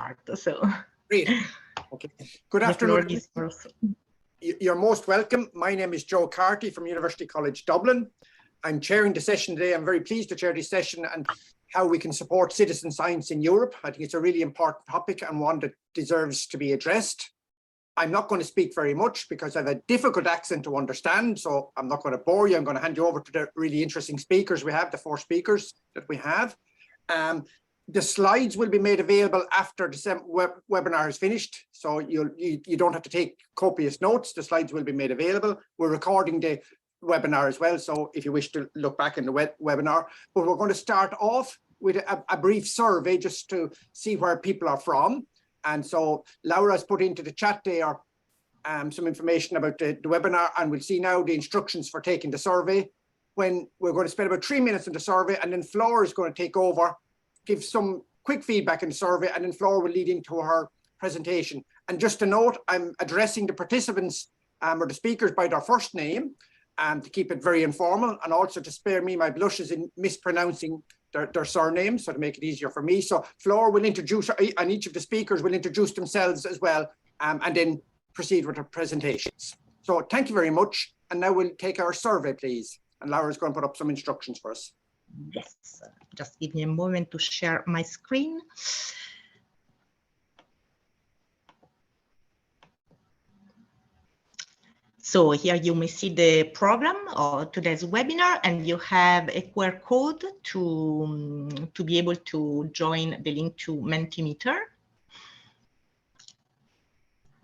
start. So, great. Okay. Good afternoon. You're most welcome. My name is Joe Carty from University College Dublin. I'm chairing the session today. I'm very pleased to chair this session and how we can support citizen science in Europe. I think it's a really important topic and one that deserves to be addressed. I'm not going to speak very much because I have a difficult accent to understand, so I'm not going to bore you. I'm going to hand you over to the really interesting speakers we have, the 4 speakers that we have. The slides will be made available after the webinar is finished, so you don't have to take copious notes. The slides will be made available. We're recording the webinar as well, so if you wish to look back in the webinar. But we're going to start off with a brief survey just to see where people are from. And so Laura's put into the chat there some information about the webinar, and we'll see now the instructions for taking the survey. When we're going to spend about 3 minutes in the survey, and then Flora is going to take over, give some quick feedback in the survey, and then Flora will lead into her presentation. And just a note, I'm addressing the participants or the speakers by their first name to keep it very informal, and also to spare me my blushes in mispronouncing their surnames, so to make it easier for me. So Flora will introduce, and each of the speakers will introduce themselves as well, and then proceed with their presentations. So thank you very much. And now we'll take our survey, please. And Laura's going to put up some instructions for us. Yes, just give me a moment to share my screen. So here you may see the program of today's webinar, and you have a QR code to be able to join the link to Mentimeter.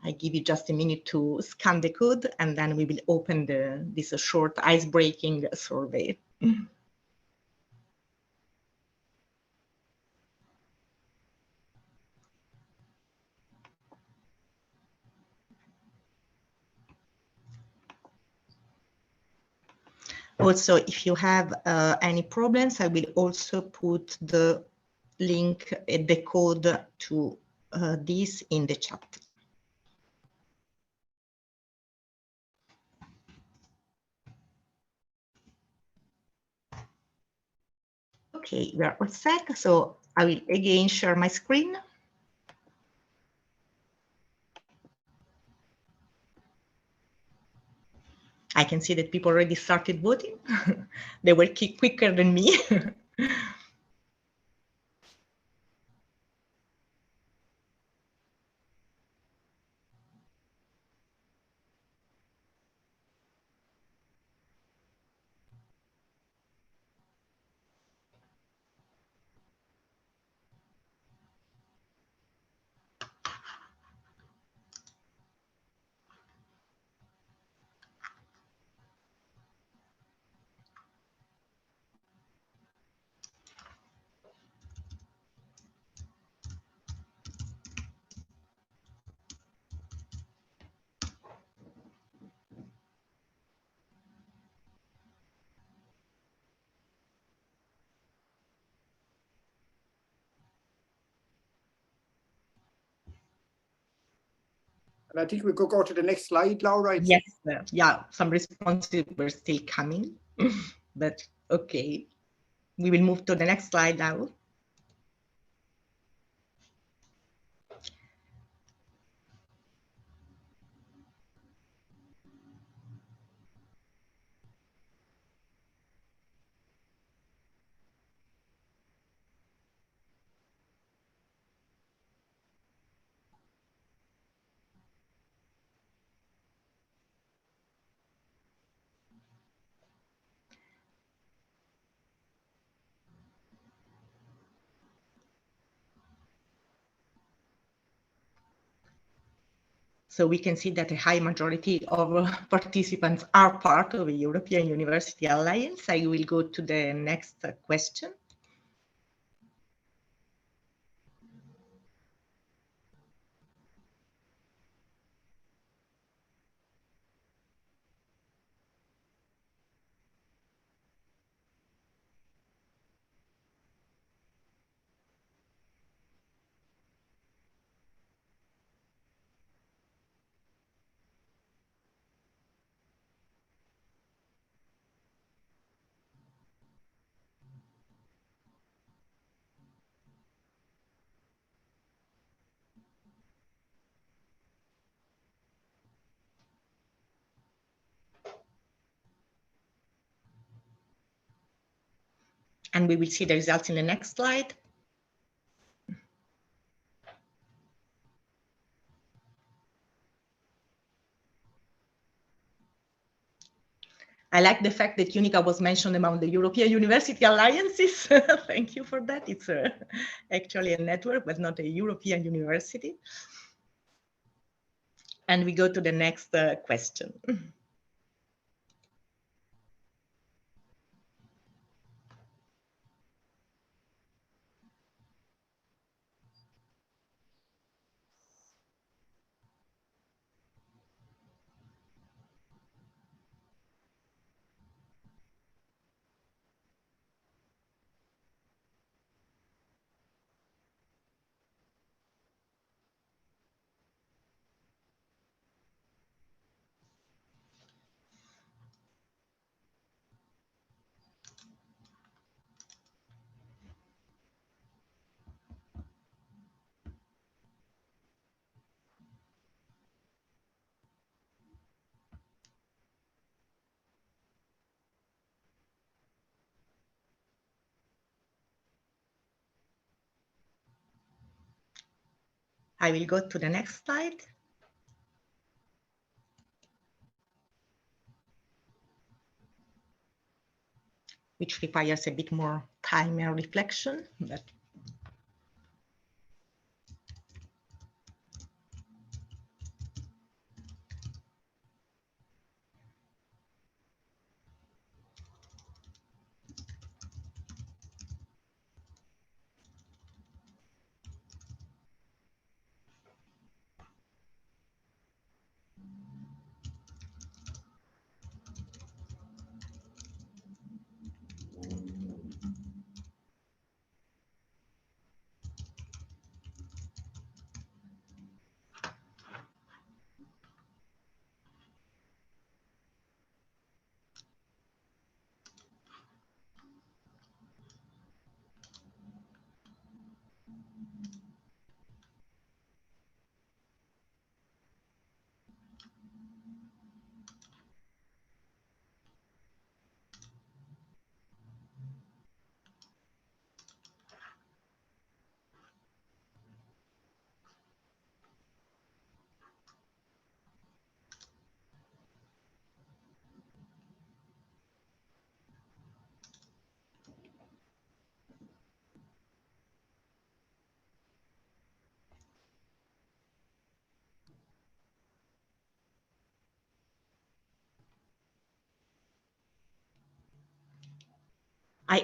I give you just a minute to scan the code, and then we will open this short ice-breaking survey. Also, if you have any problems, I will also put the link, the code to this in the chat. Okay, we are all set. So I will again share my screen. I can see that people already started voting. They were quicker than me. And I think we could go to the next slide, Laura. Yes, yeah, some responses were still coming, but okay. We will move to the next slide now. So we can see that a high majority of participants are part of the European University Alliance. I will go to the next question. And we will see the results in the next slide. I like the fact that UNICA was mentioned among the European University Alliances. Thank you for that. It's actually a network, but not a European university. And we go to the next question. I will go to the next slide. Which requires a bit more time and reflection, but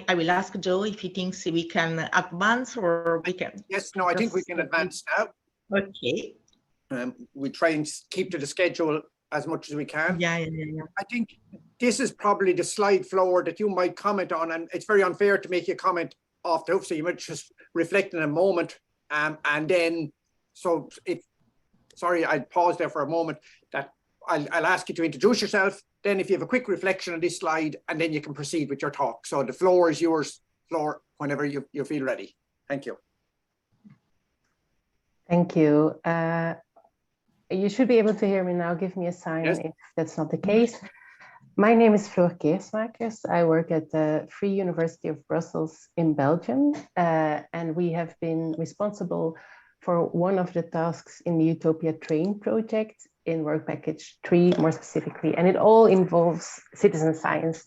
I will ask Joe if he thinks we can advance or we can. Yes, no, I think we can advance now. Okay. We try and keep to the schedule as much as we can. Yeah. I think this is probably the slide, Floor, that you might comment on, and it's very unfair to make a comment off the hoof, so you might just reflect in a moment, and then, so if, sorry, I'd pause there for a moment, that I'll ask you to introduce yourself, then if you have a quick reflection on this slide, and then you can proceed with your talk. So the floor is yours, Floor, whenever you feel ready. Thank you. Thank you. You should be able to hear me now. Give me a sign if that's not the case. My name is Floor Keersmakers. I work at the Vrije University of Brussels in Belgium, and we have been responsible for one of the tasks in the EUTOPIA TRAIN project in work package 3 more specifically, and it all involves citizen science.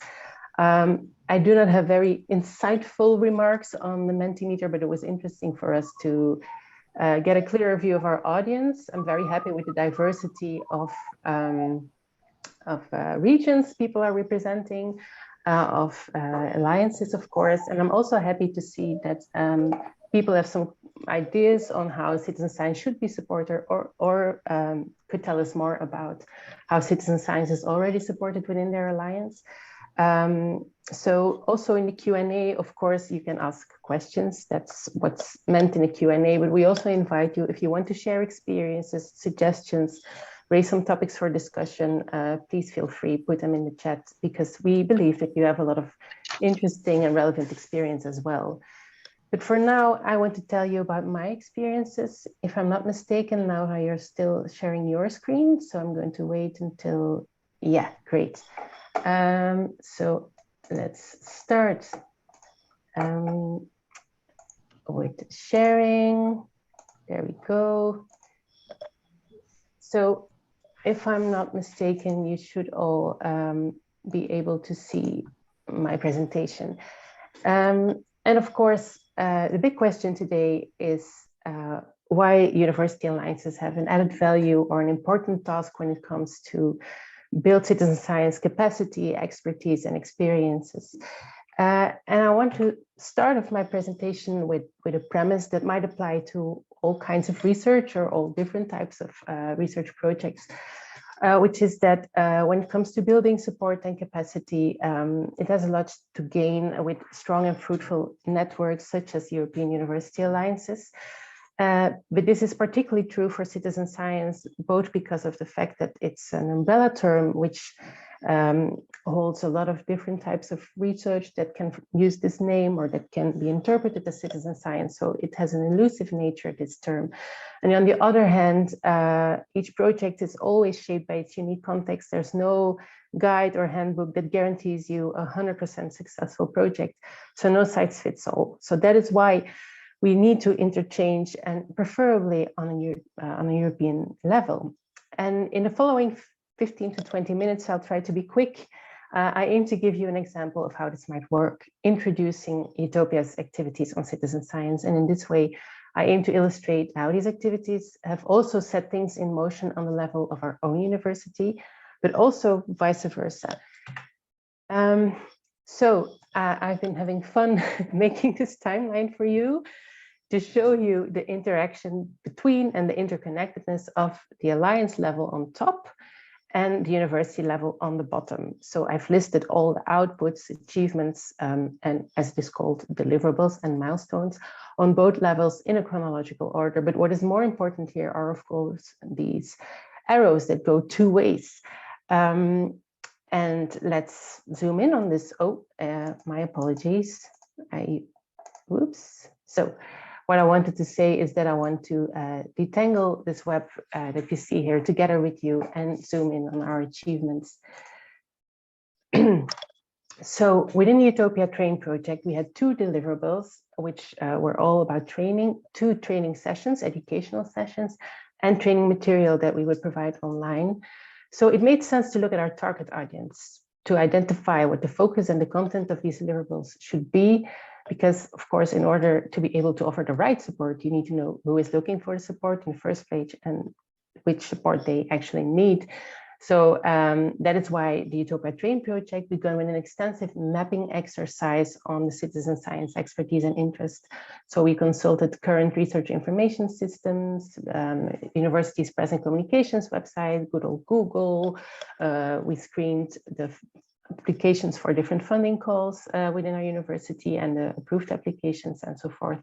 I do not have very insightful remarks on the Mentimeter, but it was interesting for us to get a clearer view of our audience. I'm very happy with the diversity of regions people are representing, of alliances, of course. And I'm also happy to see that people have some ideas on how citizen science should be supported, or could tell us more about how citizen science is already supported within their alliance. So also in the Q&A, of course, you can ask questions. That's what's meant in the Q&A, but we also invite you, if you want to share experiences, suggestions, raise some topics for discussion, please feel free, put them in the chat, because we believe that you have a lot of interesting and relevant experience as well. But for now, I want to tell you about my experiences. If I'm not mistaken, now you're still sharing your screen, so I'm going to wait until, yeah, great. So let's start. With sharing, there we go. So if I'm not mistaken, you should all be able to see my presentation. And of course, the big question today is why university alliances have an added value or an important task when it comes to build citizen science capacity, expertise, and experiences. And I want to start off my presentation with a premise that might apply to all kinds of research or all different types of research projects, which is that when it comes to building support and capacity, it has a lot to gain with strong and fruitful networks such as European University Alliances. But this is particularly true for citizen science, both because of the fact that it's an umbrella term which holds a lot of different types of research that can use this name or that can be interpreted as citizen science. So it has an elusive nature, this term. And on the other hand, each project is always shaped by its unique context. There's no guide or handbook that guarantees you 100% successful project. So no size fits all. So that is why we need to interchange, and preferably on a European level. And in the following 15 to 20 minutes, I'll try to be quick. I aim to give you an example of how this might work, introducing EUTOPIA's activities on citizen science. And in this way, I aim to illustrate how these activities have also set things in motion on the level of our own university, but also vice versa. I've been having fun making this timeline for you to show you the interaction between and the interconnectedness of the alliance level on top and the university level on the bottom. So I've listed all the outputs, achievements, and as it is called, deliverables and milestones on both levels in a chronological order. But what is more important here are, of course, these arrows that go two ways. And let's zoom in on this. Oh, my apologies. Whoops. So what I wanted to say is that I want to detangle this web that you see here together with you and zoom in on our achievements. So within the EUTOPIA TRAIN project, we had two deliverables, which were all about training, two training sessions, educational sessions, and training material that we would provide online. So it made sense to look at our target audience to identify what the focus and the content of these deliverables should be, because of course, in order to be able to offer the right support, you need to know who is looking for the support in the first place and which support they actually need. So that is why the EUTOPIA TRAIN project began with an extensive mapping exercise on the citizen science expertise and interest. So we consulted current research information systems, universities' press and communications website, good old Google. We screened the applications for different funding calls within our university and the approved applications and so forth.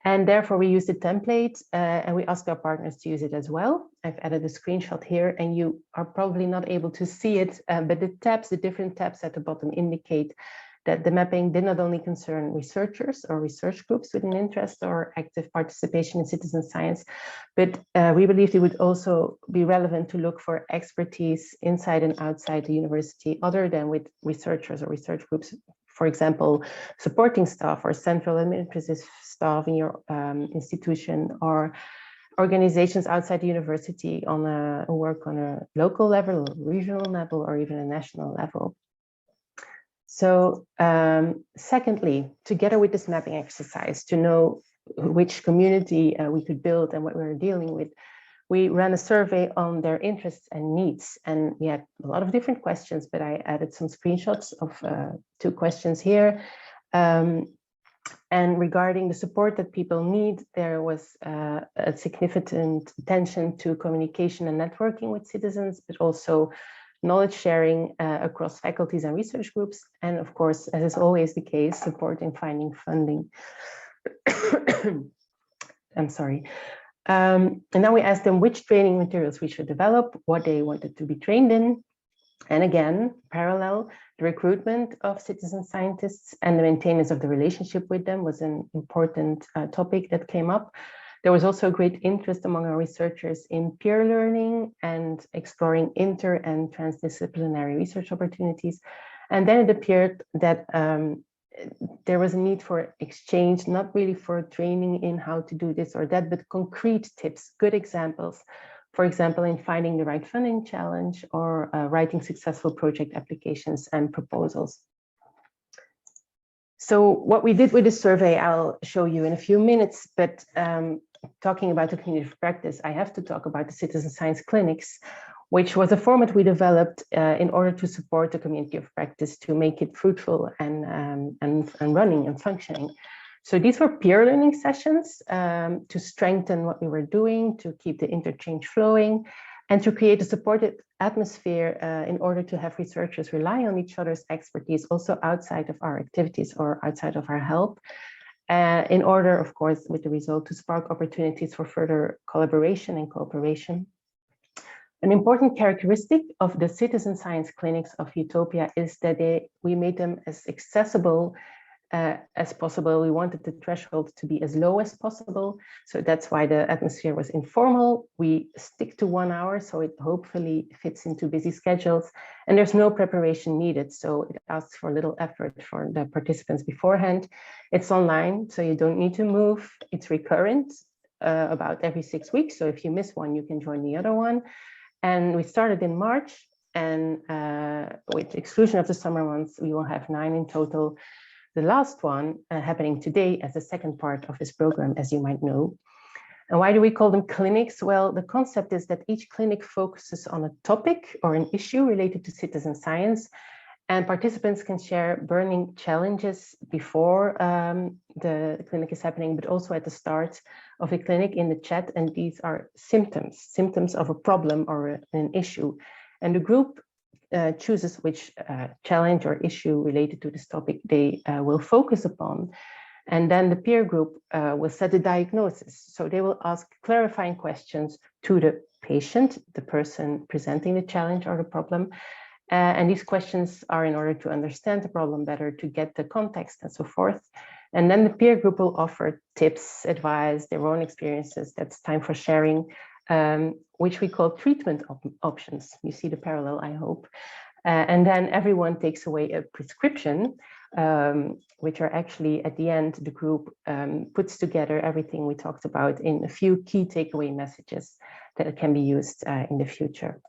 And therefore we used a template and we asked our partners to use it as well. I've added a screenshot here and you are probably not able to see it, but the tabs, the different tabs at the bottom indicate that the mapping did not only concern researchers or research groups with an interest or active participation in citizen science, but we believed it would also be relevant to look for expertise inside and outside the university other than with researchers or research groups. For example, supporting staff or central administrative staff in your institution, or organizations outside the university on work on a local level, regional level, or even a national level. So secondly, together with this mapping exercise to know which community we could build and what we were dealing with, we ran a survey on their interests and needs, and we had a lot of different questions, but I added some screenshots of two questions here. And regarding the support that people need, there was a significant attention to communication and networking with citizens, but also knowledge sharing across faculties and research groups. And of course, as is always the case, support in finding funding. I'm sorry. And then we asked them which training materials we should develop, what they wanted to be trained in. And again, parallel, the recruitment of citizen scientists and the maintenance of the relationship with them was an important topic that came up. There was also great interest among our researchers in peer learning and exploring inter and transdisciplinary research opportunities. And then it appeared that there was a need for exchange, not really for training in how to do this or that, but concrete tips, good examples. For example, in finding the right funding challenge or writing successful project applications and proposals. So what we did with this survey, I'll show you in a few minutes, but talking about the community of practice, I have to talk about the citizen science clinics, which was a format we developed in order to support the community of practice to make it fruitful and running and functioning. So these were peer learning sessions to strengthen what we were doing, to keep the interchange flowing, and to create a supportive atmosphere in order to have researchers rely on each other's expertise also outside of our activities or outside of our help. In order, of course, with the result to spark opportunities for further collaboration and cooperation. An important characteristic of the citizen science clinics of Utopia is that we made them as accessible as possible. We wanted the threshold to be as low as possible. So that's why the atmosphere was informal. We stick to 1 hour, so it hopefully fits into busy schedules. And there's no preparation needed. So it asks for little effort for the participants beforehand. It's online, so you don't need to move. It's recurrent, about every 6 weeks. So if you miss one, you can join the other one. And we started in March, and with the exclusion of the summer months, we will have 9 in total. The last one happening today as the second part of this program, as you might know. And why do we call them clinics? Well, the concept is that each clinic focuses on a topic or an issue related to citizen science, and participants can share burning challenges before the clinic is happening, but also at the start of the clinic in the chat. And these are symptoms of a problem or an issue. And the group chooses which challenge or issue related to this topic they will focus upon. And then the peer group will set a diagnosis. So they will ask clarifying questions to the patient, the person presenting the challenge or the problem. And these questions are in order to understand the problem better, to get the context and so forth. And then the peer group will offer tips, advice, their own experiences. That's time for sharing, which we call treatment options. You see the parallel, I hope. And then everyone takes away a prescription, which are actually at the end, the group puts together everything we talked about in a few key takeaway messages that can be used in the future.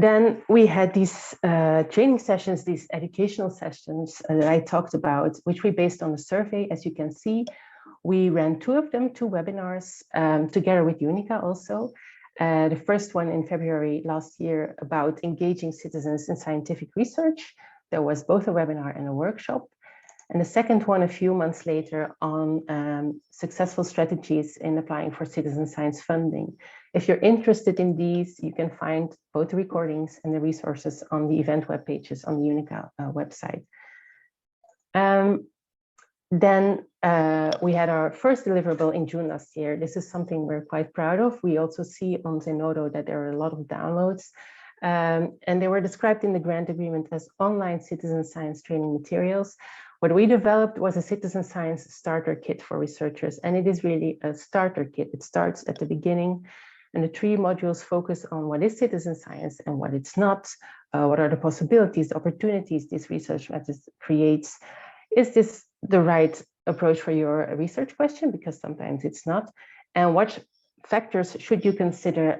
Then we had these training sessions, these educational sessions that I talked about, which we based on a survey. As you can see, we ran 2 of them, 2 webinars together with UNICA also. The first one in February last year about engaging citizens in scientific research. There was both a webinar and a workshop. And the second one a few months later on successful strategies in applying for citizen science funding. If you're interested in these, you can find both the recordings and the resources on the event web pages on the UNICA website. Then we had our first deliverable in June last year. This is something we're quite proud of. We also see on Zenodo that there are a lot of downloads. And they were described in the grant agreement as online citizen science training materials. What we developed was a citizen science starter kit for researchers, and it is really a starter kit. It starts at the beginning, and the 3 modules focus on what is citizen science and what it's not, what are the possibilities, the opportunities this research method creates. Is this the right approach for your research question? Because sometimes it's not. And what factors should you consider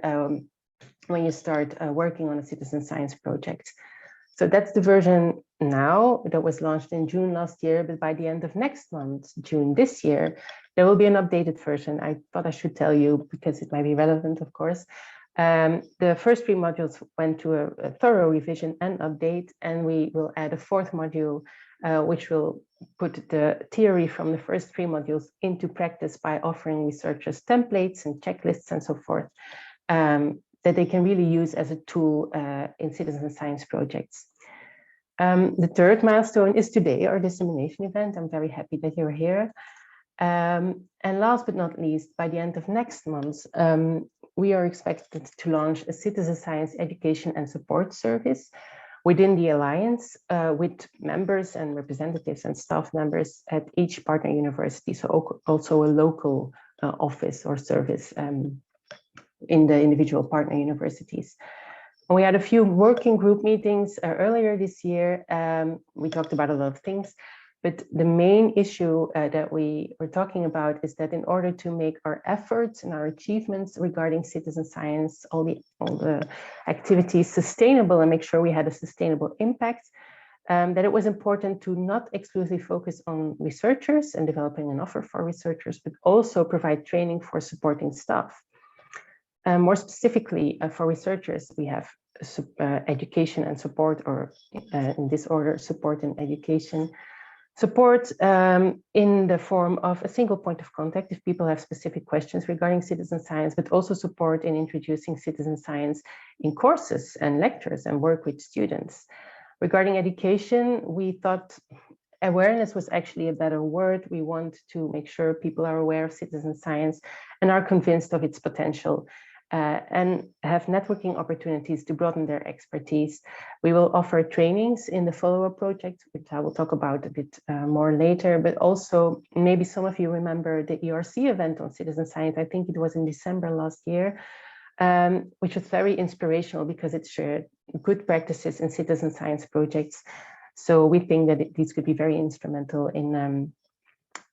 when you start working on a citizen science project? So that's the version now that was launched in June last year, but by the end of next month, June this year, there will be an updated version. I thought I should tell you because it might be relevant, of course. The first 3 modules went to a thorough revision and update, and we will add a 4th module, which will put the theory from the first 3 modules into practice by offering researchers templates and checklists and so forth that they can really use as a tool in citizen science projects. The 3rd milestone is today, our dissemination event. I'm very happy that you're here. And last but not least, by the end of next month, we are expected to launch a citizen science education and support service within the Alliance with members and representatives and staff members at each partner university. So also a local office or service in the individual partner universities. We had a few working group meetings earlier this year. We talked about a lot of things, but the main issue that we were talking about is that in order to make our efforts and our achievements regarding citizen science, all the activities sustainable and make sure we had a sustainable impact, that it was important to not exclusively focus on researchers and developing an offer for researchers, but also provide training for supporting staff. More specifically, for researchers, we have education and support, or in this order, support and education. Support in the form of a single point of contact if people have specific questions regarding citizen science, but also support in introducing citizen science in courses and lectures and work with students. Regarding education, we thought awareness was actually a better word. We want to make sure people are aware of citizen science and are convinced of its potential. And have networking opportunities to broaden their expertise. We will offer trainings in the follow-up project, which I will talk about a bit more later, but also maybe some of you remember the ERC event on citizen science. I think it was in December last year, which was very inspirational because it shared good practices in citizen science projects. So we think that these could be very instrumental in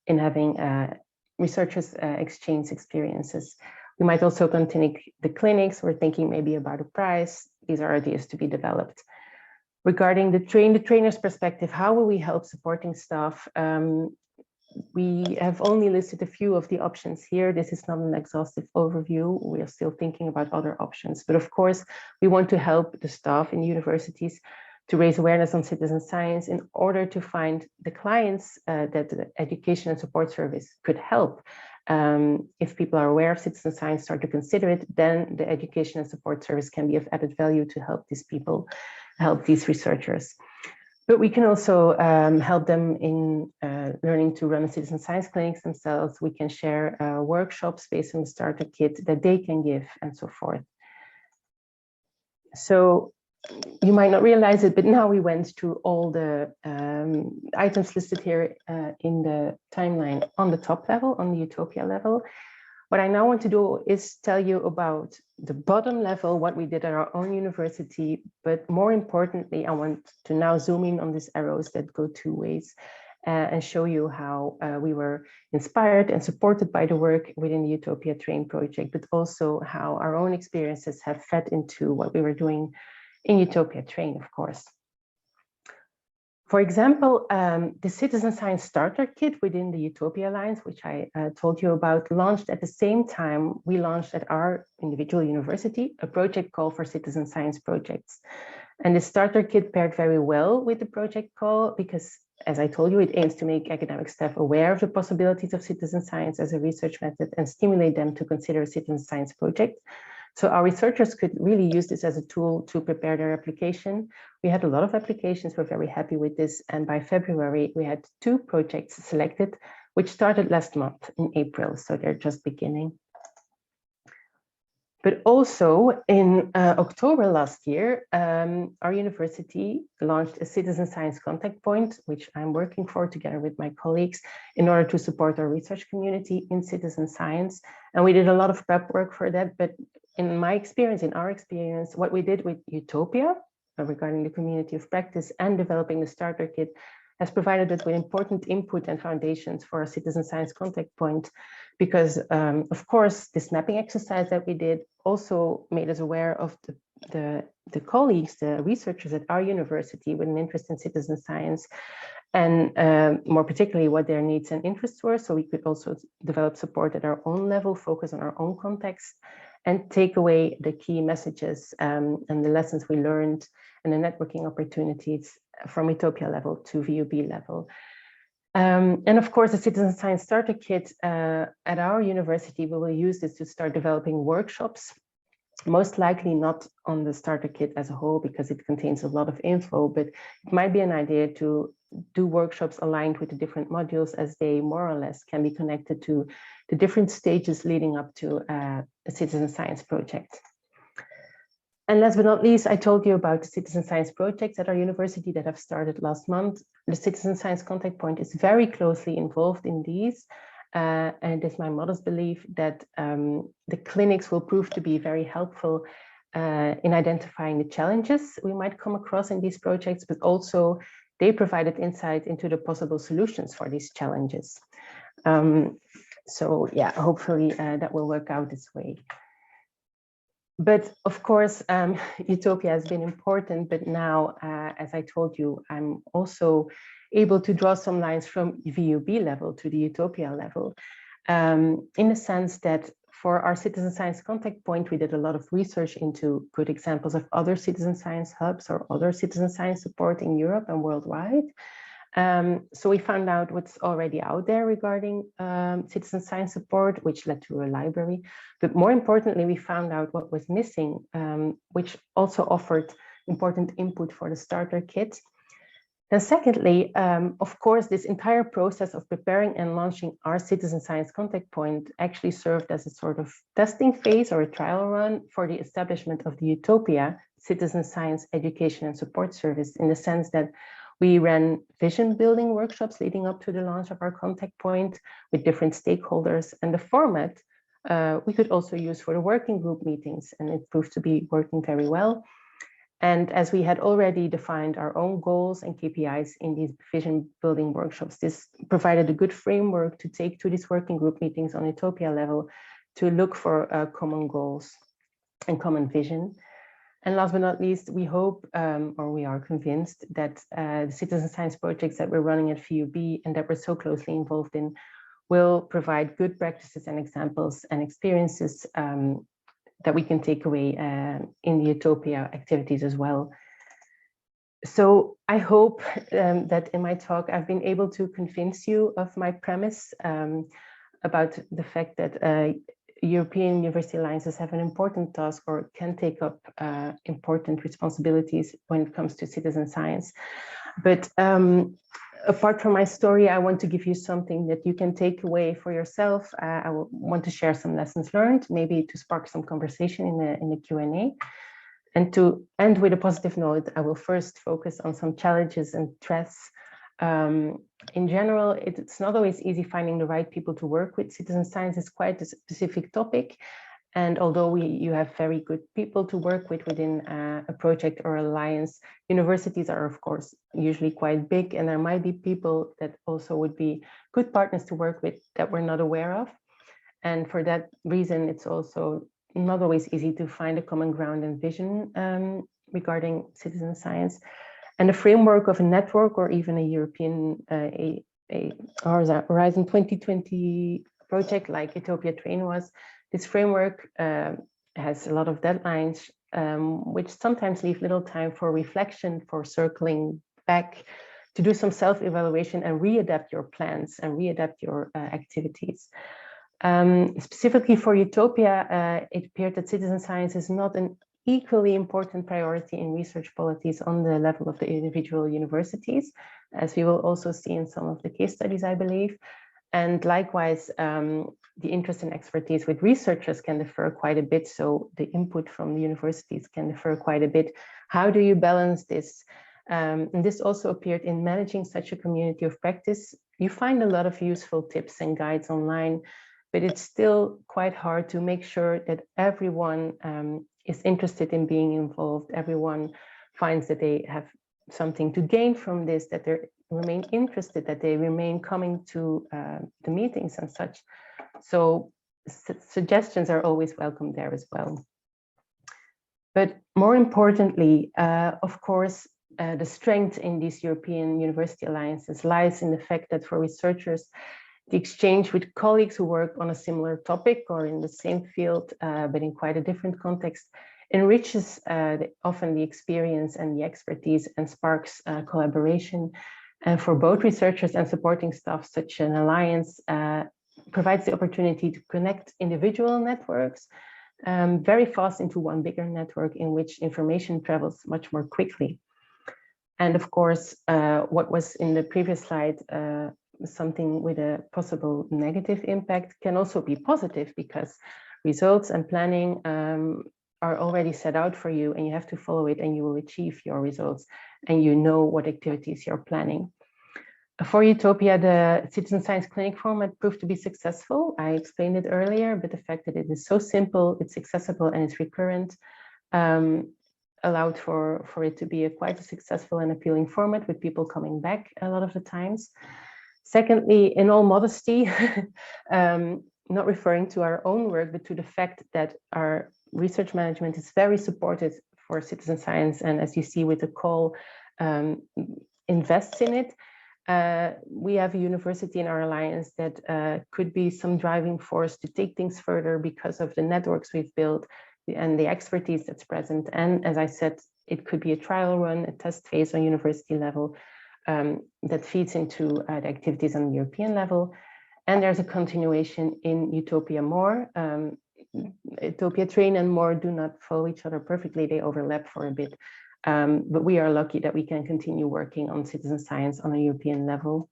having researchers exchange experiences. We might also continue the clinics. We're thinking maybe about a prize. These are ideas to be developed. Regarding the trainer's perspective, how will we help supporting staff? We have only listed a few of the options here. This is not an exhaustive overview. We are still thinking about other options. But of course, we want to help the staff in universities to raise awareness on citizen science in order to find the clients that the education and support service could help. If people are aware of citizen science, start to consider it, then the education and support service can be of added value to help these people, help these researchers. But we can also help them in learning to run citizen science clinics themselves. We can share workshops based on the starter kit that they can give and so forth. So you might not realize it, but now we went through all the items listed here in the timeline on the top level, on the UTOPIA level. What I now want to do is tell you about the bottom level, what we did at our own university, but more importantly, I want to now zoom in on these arrows that go two ways and show you how we were inspired and supported by the work within the UTOPIA TRAIN project, but also how our own experiences have fed into what we were doing in UTOPIA TRAIN, of course. For example, the Citizen Science Starter Kit within the UTOPIA Alliance, which I told you about, launched at the same time we launched at our individual university a project call for citizen science projects. And the starter kit paired very well with the project call because, as I told you, it aims to make academic staff aware of the possibilities of citizen science as a research method and stimulate them to consider a citizen science project. So our researchers could really use this as a tool to prepare their application. We had a lot of applications. We're very happy with this. And by February, we had 2 projects selected, which started last month in April. So they're just beginning. But also in October last year, our university launched a citizen science contact point, which I'm working for together with my colleagues in order to support our research community in citizen science. And we did a lot of prep work for that. But in my experience, in our experience, what we did with UTOPIA regarding the community of practice and developing the starter kit has provided us with important input and foundations for a citizen science contact point, because of course, this mapping exercise that we did also made us aware of the colleagues, the researchers at our university with an interest in citizen science, and more particularly what their needs and interests were. So we could also develop support at our own level, focus on our own context, and take away the key messages and the lessons we learned and the networking opportunities from UTOPIA level to VUB level. And of course, the Citizen Science Starter Kit at our university, we will use this to start developing workshops, most likely not on the starter kit as a whole, because it contains a lot of info, but it might be an idea to do workshops aligned with the different modules as they more or less can be connected to the different stages leading up to a citizen science project. And last but not least, I told you about the citizen science projects at our university that have started last month. The Citizen Science Contact Point is very closely involved in these. And it is my modest belief that the clinics will prove to be very helpful in identifying the challenges we might come across in these projects, but also they provided insight into the possible solutions for these challenges. So yeah, hopefully that will work out this way. But of course, Utopia has been important, but now, as I told you, I'm also able to draw some lines from VUB level to the Utopia level, in the sense that for our citizen science contact point, we did a lot of research into good examples of other citizen science hubs or other citizen science support in Europe and worldwide. So we found out what's already out there regarding citizen science support, which led to a library. But more importantly, we found out what was missing, which also offered important input for the starter kit. And secondly, of course, this entire process of preparing and launching our citizen science contact point actually served as a sort of testing phase or a trial run for the establishment of the Utopia Citizen Science Education and Support Service, in the sense that we ran vision building workshops leading up to the launch of our contact point with different stakeholders, and the format we could also use for the working group meetings, and it proved to be working very well. And as we had already defined our own goals and KPIs in these vision building workshops, this provided a good framework to take to these working group meetings on Utopia level to look for common goals and common vision. And last but not least, we hope, or we are convinced, that the citizen science projects that we're running at VUB and that we're so closely involved in will provide good practices and examples and experiences that we can take away in the Utopia activities as well. So I hope that in my talk, I've been able to convince you of my premise about the fact that European University Alliances have an important task or can take up important responsibilities when it comes to citizen science. But apart from my story, I want to give you something that you can take away for yourself. I want to share some lessons learned, maybe to spark some conversation in the Q&A. And to end with a positive note, I will first focus on some challenges and threats. In general, it's not always easy finding the right people to work with. Citizen science is quite a specific topic. And although you have very good people to work with within a project or alliance, universities are, of course, usually quite big. And there might be people that also would be good partners to work with that we're not aware of. And for that reason, it's also not always easy to find a common ground and vision regarding citizen science. And the framework of a network or even a European Horizon 2020 project like EUTOPIA TRAIN was, this framework has a lot of deadlines, which sometimes leave little time for reflection, for circling back, to do some self-evaluation and readapt your plans and readapt your activities. Specifically for Utopia, it appeared that citizen science is not an equally important priority in research policies on the level of the individual universities, as we will also see in some of the case studies, I believe. And likewise, the interest and expertise with researchers can differ quite a bit. So the input from the universities can differ quite a bit. How do you balance this? And this also appeared in managing such a community of practice. You find a lot of useful tips and guides online, but it's still quite hard to make sure that everyone is interested in being involved. Everyone finds that they have something to gain from this, that they remain interested, that they remain coming to the meetings and such. So suggestions are always welcome there as well. But more importantly, of course, the strength in these European University Alliances lies in the fact that for researchers, the exchange with colleagues who work on a similar topic or in the same field, but in quite a different context, enriches often the experience and the expertise and sparks collaboration. And for both researchers and supporting staff, such an alliance provides the opportunity to connect individual networks very fast into one bigger network in which information travels much more quickly. And of course, what was in the previous slide, something with a possible negative impact can also be positive, because results and planning are already set out for you and you have to follow it and you will achieve your results and you know what activities you're planning. For Utopia, the citizen science clinic format proved to be successful. I explained it earlier, but the fact that it is so simple, it's accessible and it's recurrent allowed for it to be quite a successful and appealing format with people coming back a lot of the times. Secondly, in all modesty, not referring to our own work, but to the fact that our research management is very supportive for citizen science, and as you see with the call, invests in it. We have a university in our alliance that could be some driving force to take things further because of the networks we've built and the expertise that's present. And as I said, it could be a trial run, a test phase on university level that feeds into the activities on the European level. And there's a continuation in EUTOPIA More. EUTOPIA Train and More do not follow each other perfectly, they overlap for a bit. But we are lucky that we can continue working on citizen science on a European level.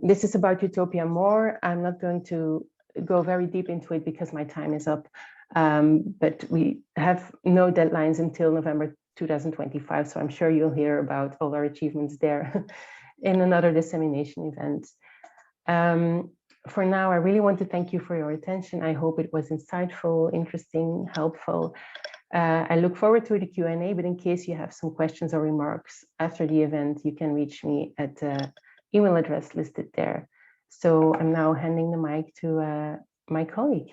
This is about EUTOPIA More. I'm not going to go very deep into it because my time is up. But we have no deadlines until November 2025, so I'm sure you'll hear about all our achievements there in another dissemination event. For now, I really want to thank you for your attention. I hope it was insightful, interesting, helpful. I look forward to the Q&A, but in case you have some questions or remarks after the event, you can reach me at the email address listed there. So I'm now handing the mic to my colleague.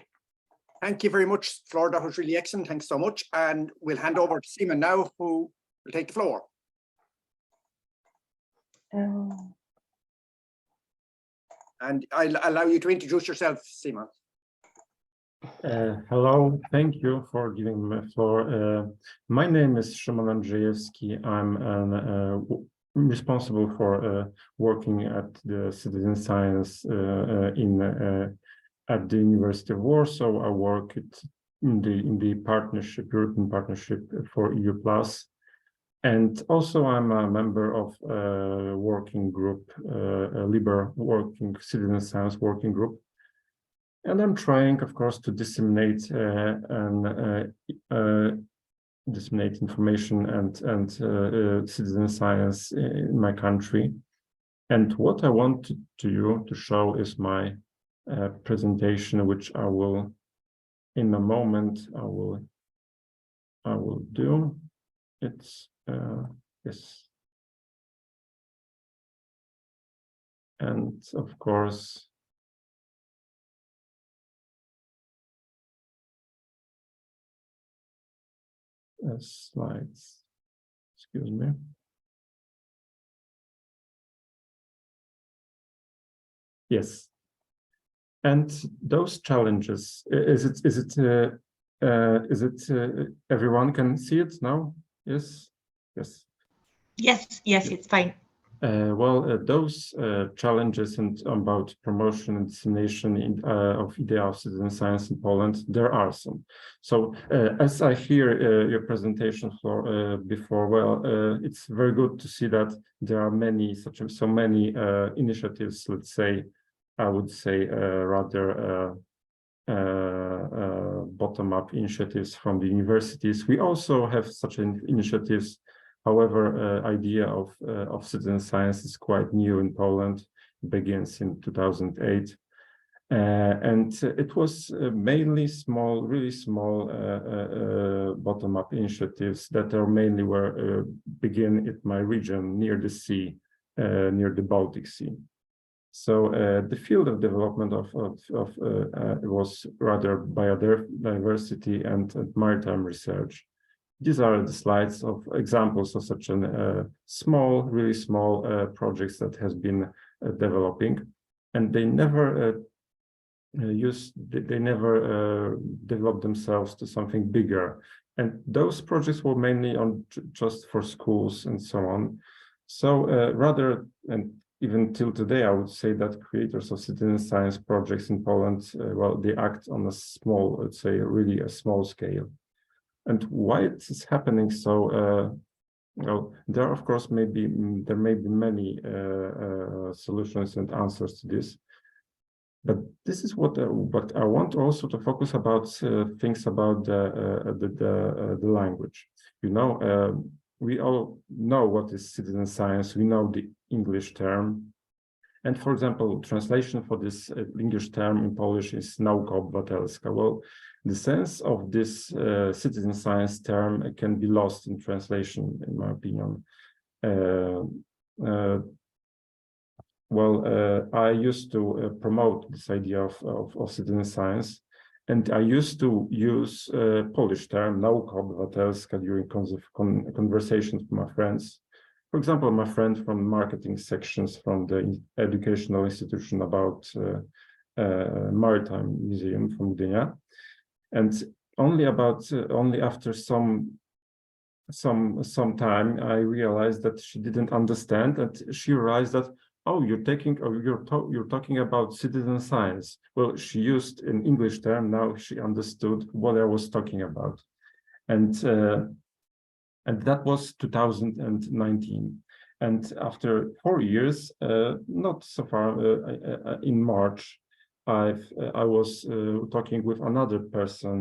Thank you very much, Flor. That was really excellent. Thanks so much. And we'll hand over to Seema now, who will take the floor. And I'll allow you to introduce yourself, Seema. Hello, thank you for giving me the floor. My name is Szymon Andrzejewski. I'm responsible for working at the citizen science at the University of Warsaw. I work in the partnership, European Partnership for EU+. And also I'm a member of a working group, a LIBER citizen science working group. And I'm trying, of course, to disseminate disseminate information and citizen science in my country. And what I want to show is my presentation, which I will, in a moment, I will do. It's yes, and of course. Slides, excuse me. Yes, and those challenges. Is it everyone can see it now? Yes, yes. Yes, it's fine. Those challenges and about promotion and dissemination of idea of citizen science in Poland, there are some. So as I hear your presentation before, it's very good to see that there are many so many initiatives. Let's say, I would say rather bottom-up initiatives from the universities. We also have such initiatives. However, idea of citizen science is quite new in Poland. It begins in 2008, and it was mainly small, really small bottom-up initiatives that are mainly begin at my region near the sea, near the Baltic Sea. So the field of development was rather biodiversity and maritime research. These are the slides of examples of such a small, really small projects that has been developing, and they never developed themselves to something bigger. And those projects were mainly on just for schools and so on. So rather, and even till today, I would say that creators of citizen science projects in Poland, they act on a small, let's say, really a small scale. And why it is happening so? There are, of course, there may be many solutions and answers to this, but this is what I want also to focus about things about the language. You know, we all know what is citizen science. We know the English term, And for example, translation for this English term in Polish is nauka obywatelska. Well, the sense of this citizen science term can be lost in translation, in my opinion. I used to promote this idea of citizen science, and I used to use Polish term nauka obywatelska during conversations with my friends. For example, my friend from marketing sections from the educational institution about Maritime Museum from Gdynia, and only after some time I realized that she didn't understand, and she realized that, oh, you're talking about citizen science. Well, she used an English term. Now she understood what I was talking about, and that was 2019. And after 4 years, not so far, in March, I was talking with another person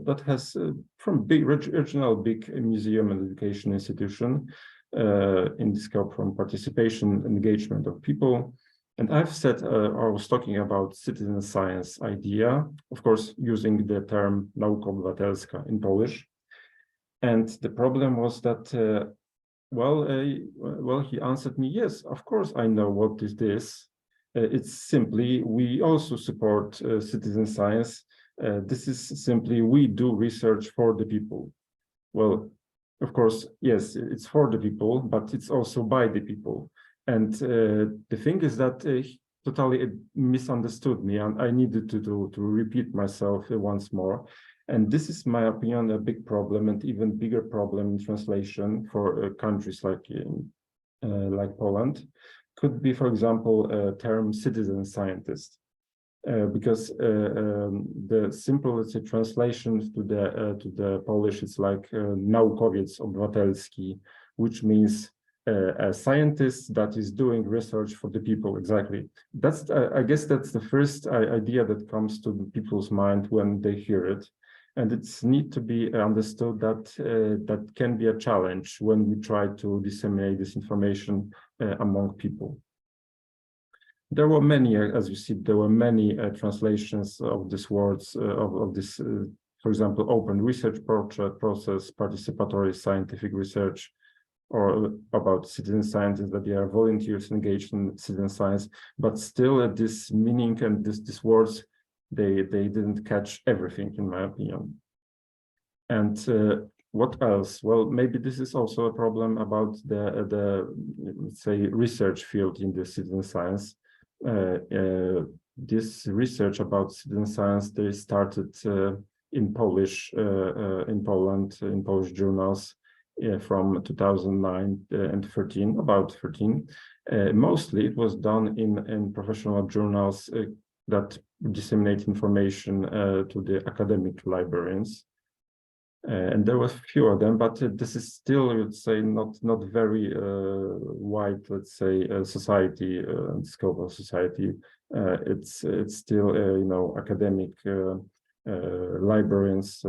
that has from regional big museum and education institution in the scope from participation and engagement of people. And I've said, I was talking about citizen science idea, of course, using the term nauka obywatelska in Polish. And the problem was that, he answered me, yes, of course, I know what is this. It's simply, we also support citizen science. This is simply, we do research for the people. Well, of course, yes, it's for the people, but it's also by the people. And the thing is that he totally misunderstood me, and I needed to repeat myself once more. And this is, my opinion, a big problem, and even bigger problem in translation for countries like Poland. Could be, for example, term citizen scientist, because the simple, let's say, translation to the Polish, it's like naukowiec obywatelski, which means a scientist that is doing research for the people. Exactly. That's I guess that's the first idea that comes to people's mind when they hear it. And it's need to be understood that that can be a challenge when we try to disseminate this information among people. There were many, as you see, there were many translations of these words, of this, for example, open research process, participatory scientific research, or about citizen scientists, that they are volunteers engaged in citizen science. But still, this meaning and these words, they didn't catch everything, in my opinion. And what else? Well, maybe this is also a problem about the let's say, research field in the citizen science. This research about citizen science, they started in Polish, in Poland, in Polish journals from 2009 and 13, about 13. Mostly it was done in professional journals that disseminate information to the academic librarians. And there were few of them, but this is still, I would say, not very wide, let's say, society, scope of society. It's still, academic librarians.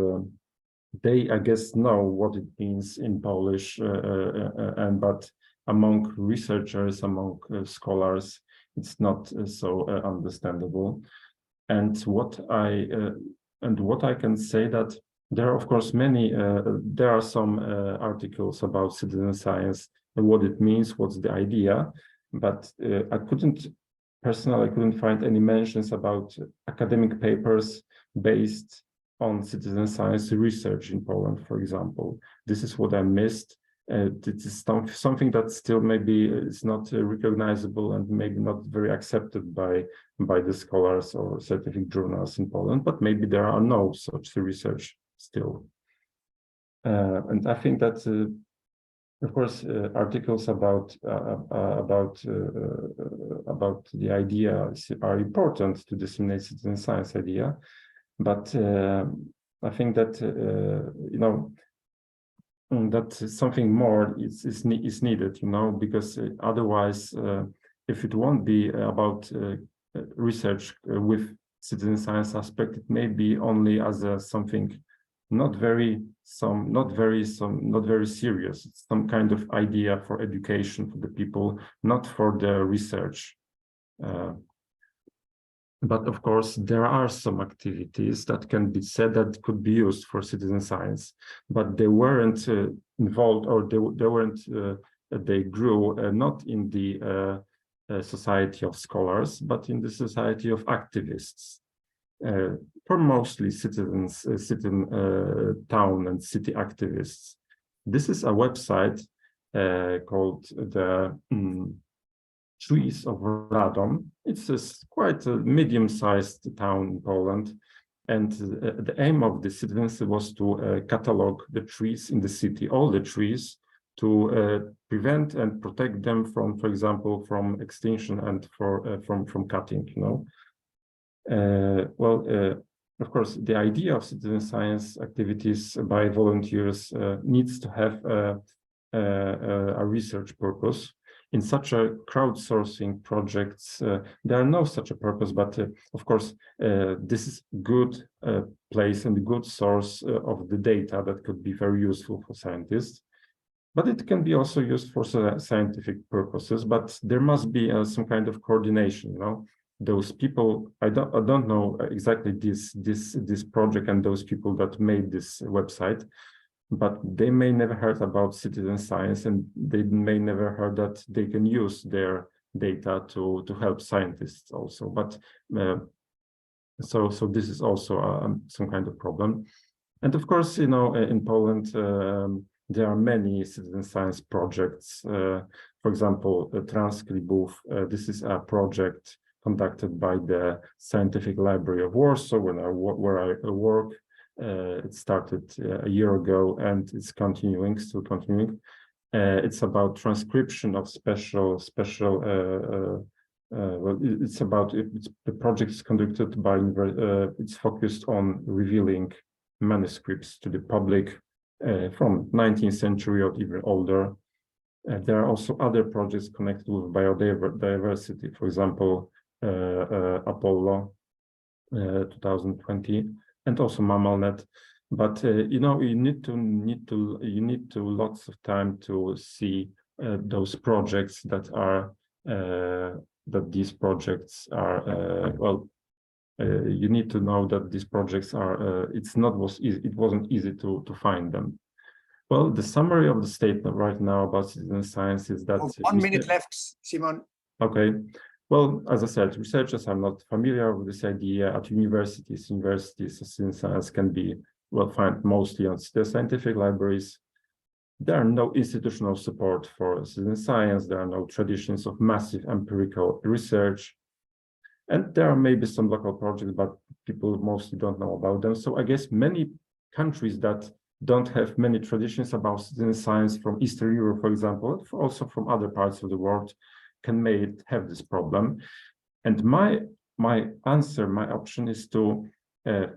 They, I guess, know what it means in Polish, but among researchers, among scholars, it's not so understandable. And what I can say that there are, of course, there are some articles about citizen science and what it means, what's the idea, but I couldn't find any mentions about academic papers based on citizen science research in Poland, for example. This is what I missed. This is something that still maybe is not recognizable and maybe not very accepted by the scholars or scientific journals in Poland, but maybe there are no such research still. And I think that, of course, articles about the idea are important to disseminate citizen science idea, but I think that that something more is needed, because otherwise, if it won't be about research with citizen science aspect, it may be only as something not very serious. It's some kind of idea for education for the people, not for the research. But of course, there are some activities that can be said that could be used for citizen science, but they weren't involved, or they grew not in the society of scholars, but in the society of activists, for mostly citizens, town and city activists. This is a website called the Trees of Radom. It's quite a medium-sized town in Poland, and the aim of the citizens was to catalog the trees in the city, all the trees, to prevent and protect them from, for example, from extinction and from cutting. You know, of course, the idea of citizen science activities by volunteers needs to have a research purpose. In such a crowdsourcing projects, there are no such a purpose, but of course, this is good place and good source of the data that could be very useful for scientists. But it can be also used for scientific purposes, but there must be some kind of coordination, you know. Those people, I don't know exactly this project and those people that made this website, but they may never heard about citizen science, and they may never heard that they can use their data to help scientists also. But so this is also some kind of problem. And of course, you know, in Poland, there are many citizen science projects. For example, Transkribów. This is a project conducted by the Scientific Library of Warsaw, where I work. It started a year ago, and it's still continuing. It's about transcription of the project is conducted by, it's focused on revealing manuscripts to the public from 19th century or even older. There are also other projects connected with biodiversity, for example, Apollo 2020. And also MammalNet, but you know, you need to lots of time to see those projects that are that these projects are you need to know that these projects are it wasn't easy to find them. Well, the summary of the statement right now about citizen science is that 1 minute left, Simon. Okay. Well, as I said, researchers are not familiar with this idea. At universities, citizen science can be found mostly on the scientific libraries. There are no institutional support for citizen science. There are no traditions of massive empirical research. And there are maybe some local projects, but people mostly don't know about them. So I guess many countries that don't have many traditions about citizen science, from Eastern Europe, for example, also from other parts of the world, can have this problem. And my option is to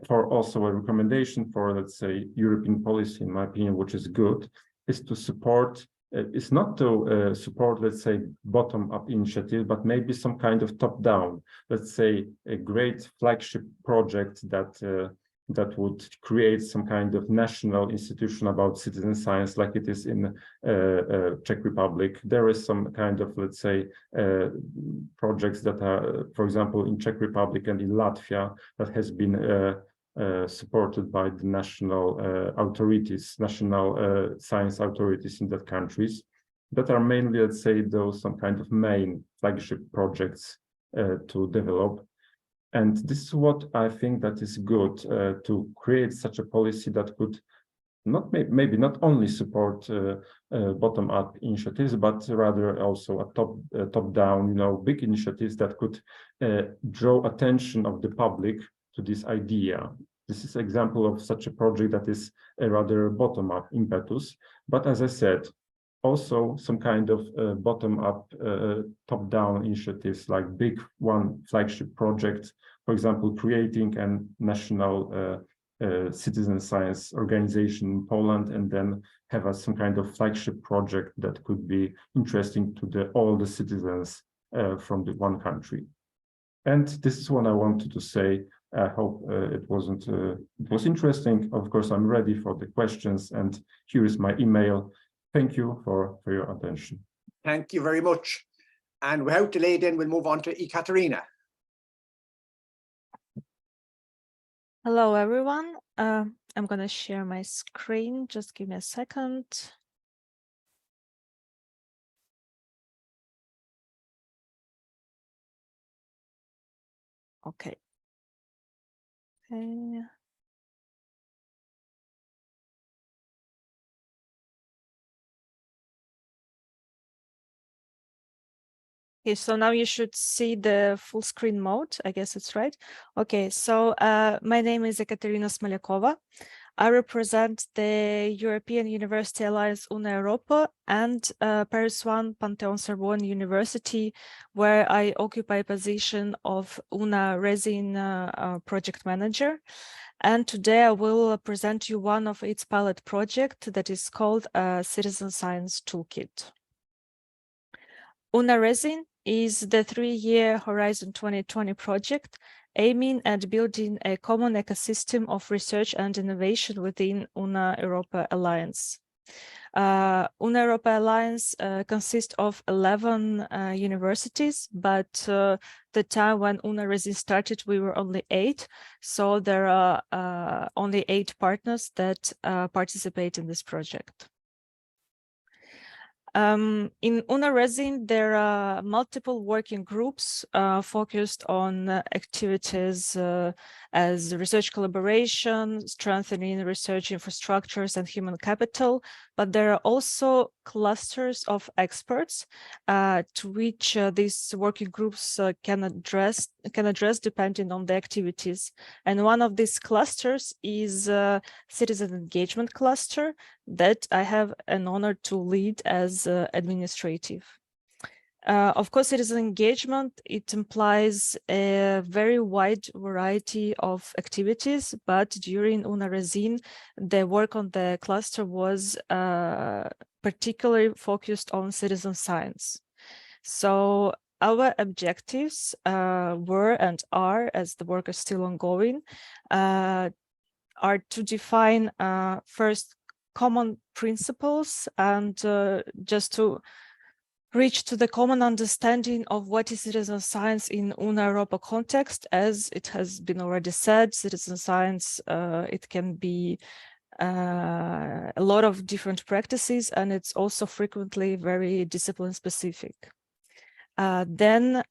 for also a recommendation for, let's say, European policy, in my opinion, which is good, is to support, it's not to support, let's say, bottom-up initiative, but maybe some kind of top-down, let's say, a great flagship project that would create some kind of national institution about citizen science, like it is in Czech Republic. There is some kind of, let's say, projects that are, for example, in Czech Republic and in Latvia, that has been supported by the national authorities, national science authorities in that countries, that are mainly, let's say, those some kind of main flagship projects to develop. And this is what I think that is good, to create such a policy that could maybe not only support bottom-up initiatives, but rather also a top-down, you know, big initiatives that could draw attention of the public to this idea. This is an example of such a project that is a rather bottom-up impetus. But as I said, also some kind of bottom-up, top-down initiatives, like big flagship project, for example, creating a national citizen science organization in Poland, and then have some kind of flagship project that could be interesting to all the citizens from the one country. And this is what I wanted to say. I hope it was interesting. Of course, I'm ready for the questions, and here is my email. Thank you for your attention. Thank you very much. And without delay, then we'll move on to Ekaterina. Hello, everyone. I'm going to share my screen. Just give me a second. Okay. Okay. Okay, so now you should see the full screen mode. I guess it's right. Okay, so my name is Ekaterina Smolyakova. I represent the European University Alliance UNICA and Paris 1 Panthéon-Sorbonne University, where I occupy a position of UNA Resin project manager. And today I will present you one of its pilot project that is called Citizen Science Toolkit. UNA Resin is the 3-year Horizon 2020 project aiming at building a common ecosystem of research and innovation within UNA Europa Alliance. UNA Europa Alliance consists of 11 universities, but the time when UNA Resin started, we were only 8. So there are only 8 partners that participate in this project. In UNA Resin, there are multiple working groups focused on activities as research collaboration, strengthening research infrastructures and human capital, but there are also clusters of experts to which these working groups can address depending on the activities. And one of these clusters is citizen engagement cluster that I have an honor to lead as administrative. Of course, citizen engagement, it implies a very wide variety of activities, but during UNA Resin, the work on the cluster was particularly focused on citizen science. So our objectives were and are, as the work is still ongoing, are to define first common principles and just to reach to the common understanding of what is citizen science in UNA Europa context. As it has been already said, citizen science, it can be a lot of different practices, and it's also frequently very discipline specific. Then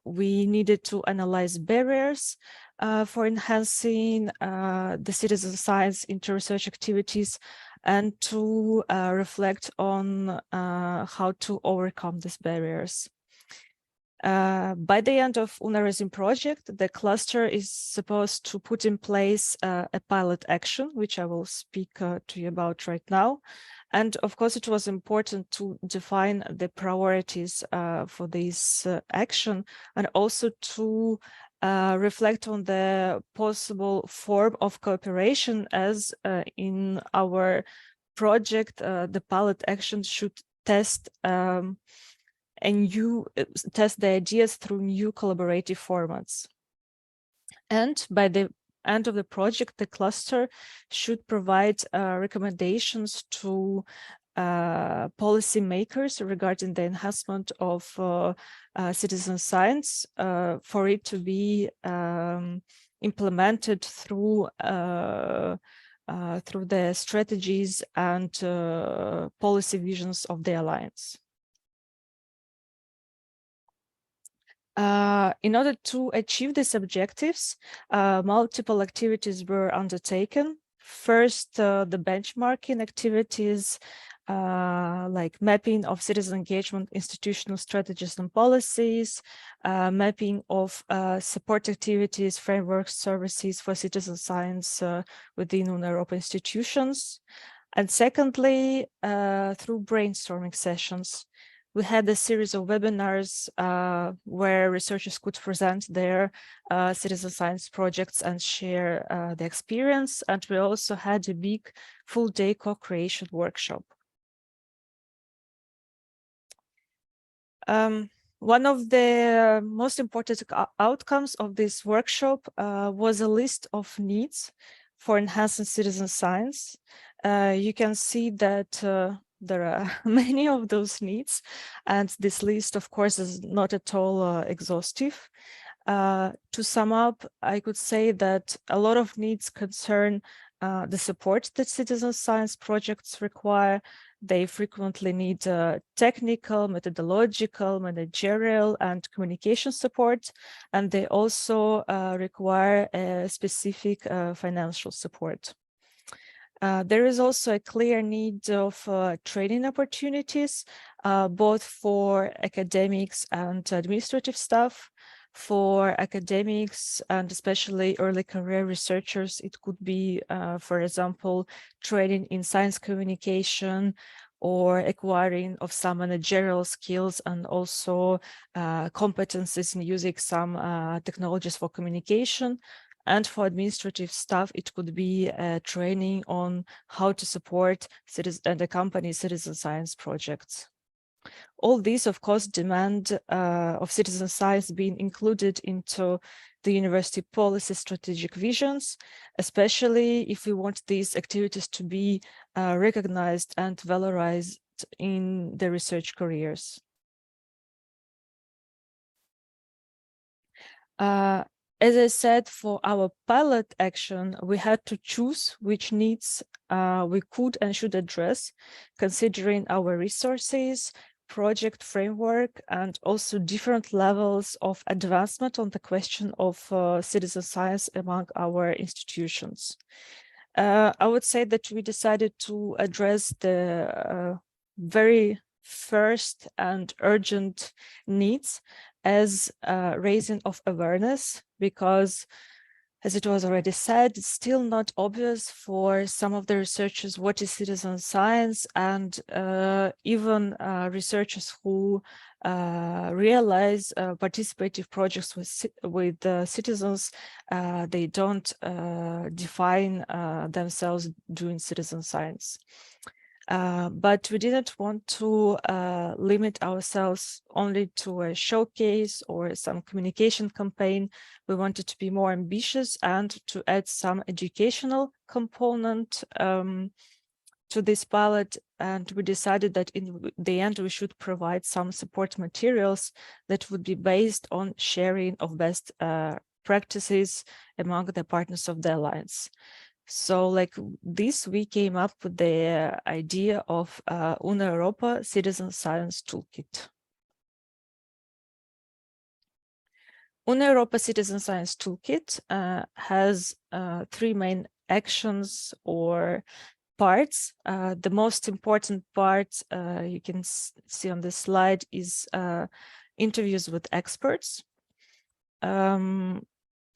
we needed to analyze barriers for enhancing the citizen science into research activities and to reflect on how to overcome these barriers. By the end of UNA Resin project, the cluster is supposed to put in place a pilot action, which I will speak to you about right now. And of course, it was important to define the priorities for this action and also to reflect on the possible form of cooperation, as in our project, the pilot action should test the ideas through new collaborative formats. And by the end of the project, the cluster should provide recommendations to policymakers regarding the enhancement of citizen science for it to be implemented through the strategies and policy visions of the Alliance. In order to achieve these objectives, multiple activities were undertaken. First, the benchmarking activities like mapping of citizen engagement, institutional strategies and policies, mapping of support activities, frameworks, services for citizen science within UNA Europa institutions. And secondly, through brainstorming sessions. We had a series of webinars where researchers could present their citizen science projects and share the experience. And we also had a big full-day co-creation workshop. One of the most important outcomes of this workshop was a list of needs for enhancing citizen science. You can see that there are many of those needs, and this list, of course, is not at all exhaustive. To sum up, I could say that a lot of needs concern the support that citizen science projects require. They frequently need technical, methodological, managerial, and communication support, and they also require specific financial support. There is also a clear need of training opportunities, both for academics and administrative staff. For academics and especially early career researchers, it could be, for example, training in science communication or acquiring of some managerial skills and also competencies in using some technologies for communication. And for administrative staff, it could be training on how to support and accompany citizen science projects. All these, of course, demand of citizen science being included into the university policy strategic visions, especially if we want these activities to be recognized and valorized in the research careers. As I said, for our pilot action, we had to choose which needs we could and should address, considering our resources, project framework, and also different levels of advancement on the question of citizen science among our institutions. I would say that we decided to address the very first and urgent needs as raising of awareness, because as it was already said, it's still not obvious for some of the researchers what is citizen science, and even researchers who realize participative projects with citizens, they don't define themselves doing citizen science. But we didn't want to limit ourselves only to a showcase or some communication campaign. We wanted to be more ambitious and to add some educational component to this pilot. And we decided that in the end, we should provide some support materials that would be based on sharing of best practices among the partners of the Alliance. So like this, we came up with the idea of UNICA Citizen Science Toolkit. UNICA Citizen Science Toolkit has three main actions or parts. The most important part you can see on this slide is interviews with experts.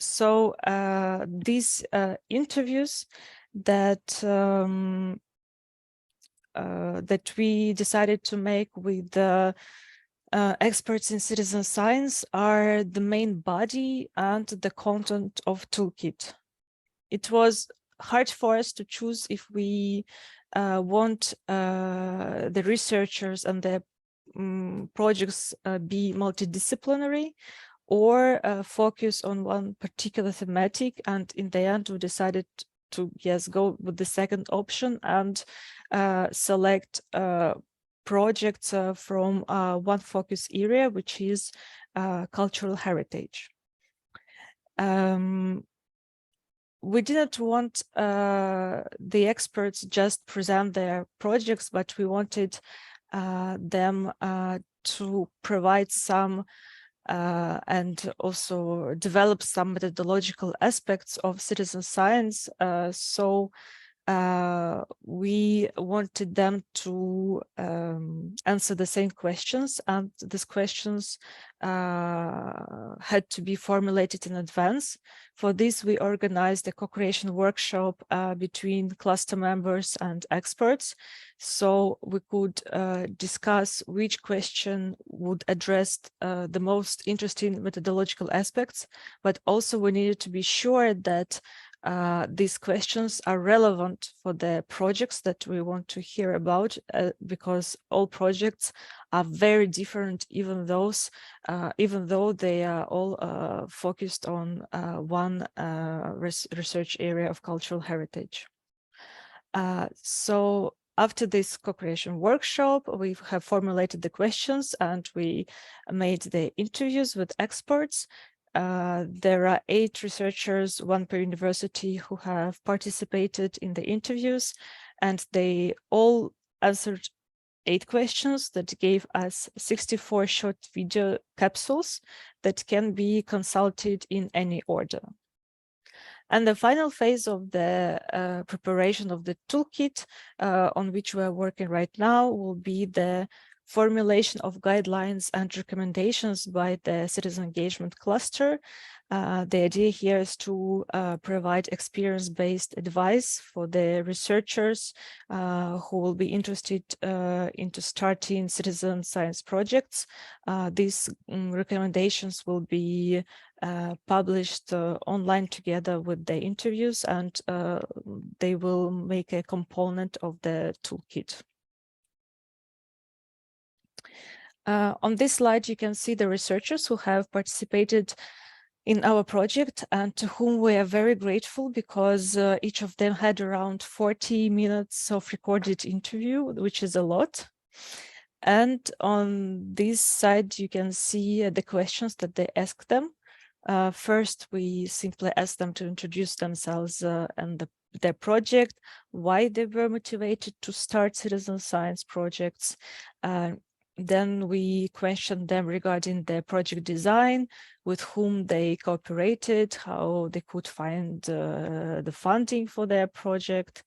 So these interviews that that we decided to make with the experts in citizen science are the main body and the content of Toolkit. It was hard for us to choose if we want the researchers and the projects be multidisciplinary or focus on one particular thematic, and in the end we decided to go with the second option and select projects from one focus area, which is cultural heritage. We didn't want the experts just present their projects, but we wanted them to provide some and also develop some methodological aspects of citizen science. So we wanted them to answer the same questions, and these questions had to be formulated in advance. For this, we organized a co-creation workshop between cluster members and experts, so we could discuss which question would address the most interesting methodological aspects, but also we needed to be sure that these questions are relevant for the projects that we want to hear about, because all projects are very different, even though they are all focused on one research area of cultural heritage. So After this co-creation workshop, we have formulated the questions and we made the interviews with experts. There are 8 researchers, 1 per university, who have participated in the interviews, and they all answered 8 questions that gave us 64 short video capsules that can be consulted in any order. And the final phase of the preparation of the toolkit on which we are working right now will be the formulation of guidelines and recommendations by the citizen engagement cluster. The idea here is to provide experience-based advice for the researchers who will be interested into starting citizen science projects. These recommendations will be published online together with the interviews, and they will make a component of the toolkit. On this slide, you can see the researchers who have participated in our project and to whom we are very grateful, because each of them had around 40 minutes of recorded interview, which is a lot. And on this side, you can see the questions that they asked them. First, we simply asked them to introduce themselves and their project, why they were motivated to start citizen science projects. Then we questioned them regarding their project design, with whom they cooperated, how they could find the funding for their project.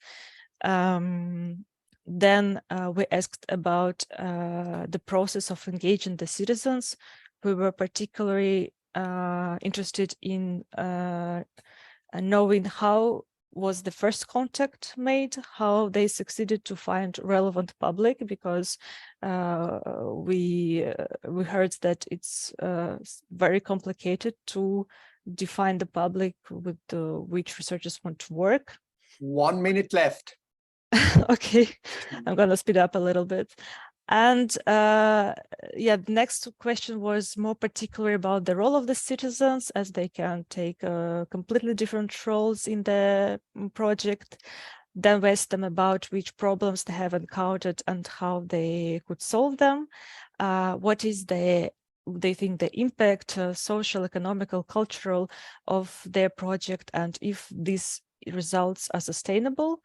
Then we asked about the process of engaging the citizens. We were particularly interested in knowing how was the first contact made, how they succeeded to find relevant public, because we heard that it's very complicated to define the public with which researchers want to work. 1 minute left. Okay, I'm going to speed up a little bit. And yeah, the next question was more particular about the role of the citizens, as they can take completely different roles in the project. Then we asked them about which problems they have encountered and how they could solve them. What is they think the impact, social, economical, cultural, of their project, and if these results are sustainable.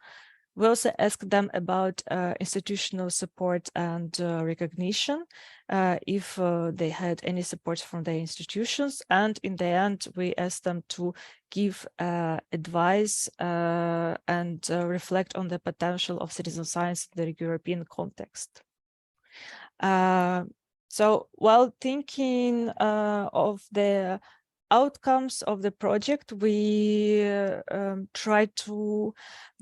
We also asked them about institutional support and recognition, if they had any support from their institutions. And in the end, we asked them to give advice and reflect on the potential of citizen science in the European context. So while thinking of the outcomes of the project, we try to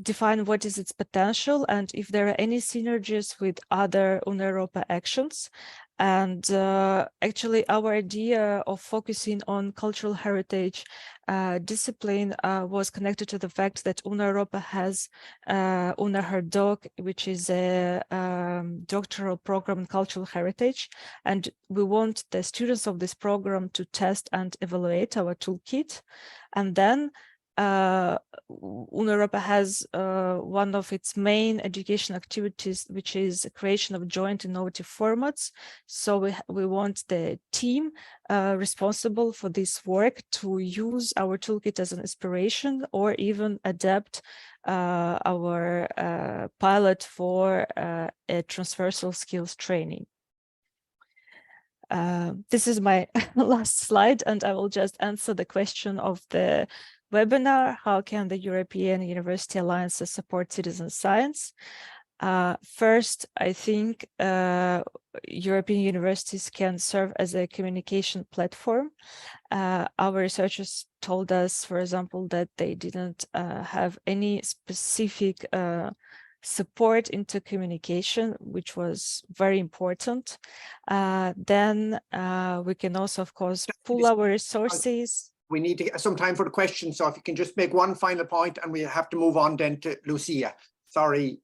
define what is its potential and if there are any synergies with other UNEUROPA actions. And actually, our idea of focusing on cultural heritage discipline was connected to the fact that UNEUROPA has UNEHERDOC, which is a doctoral program in cultural heritage. And we want the students of this program to test and evaluate our toolkit. And then UNEUROPA has one of its main education activities, which is the creation of joint innovative formats. So we want the team responsible for this work to use our toolkit as an inspiration, or even adapt our pilot for a transversal skills training. This is my last slide, and I will just answer the question of the webinar: how can the European University Alliance support citizen science? First, I think European universities can serve as a communication platform. Our researchers told us, for example, that they didn't have any specific support into communication, which was very important. Then we can also, of course, pool our resources. We need to get some time for the questions, so if you can just make one final point, and we have to move on then to Lucia. Sorry.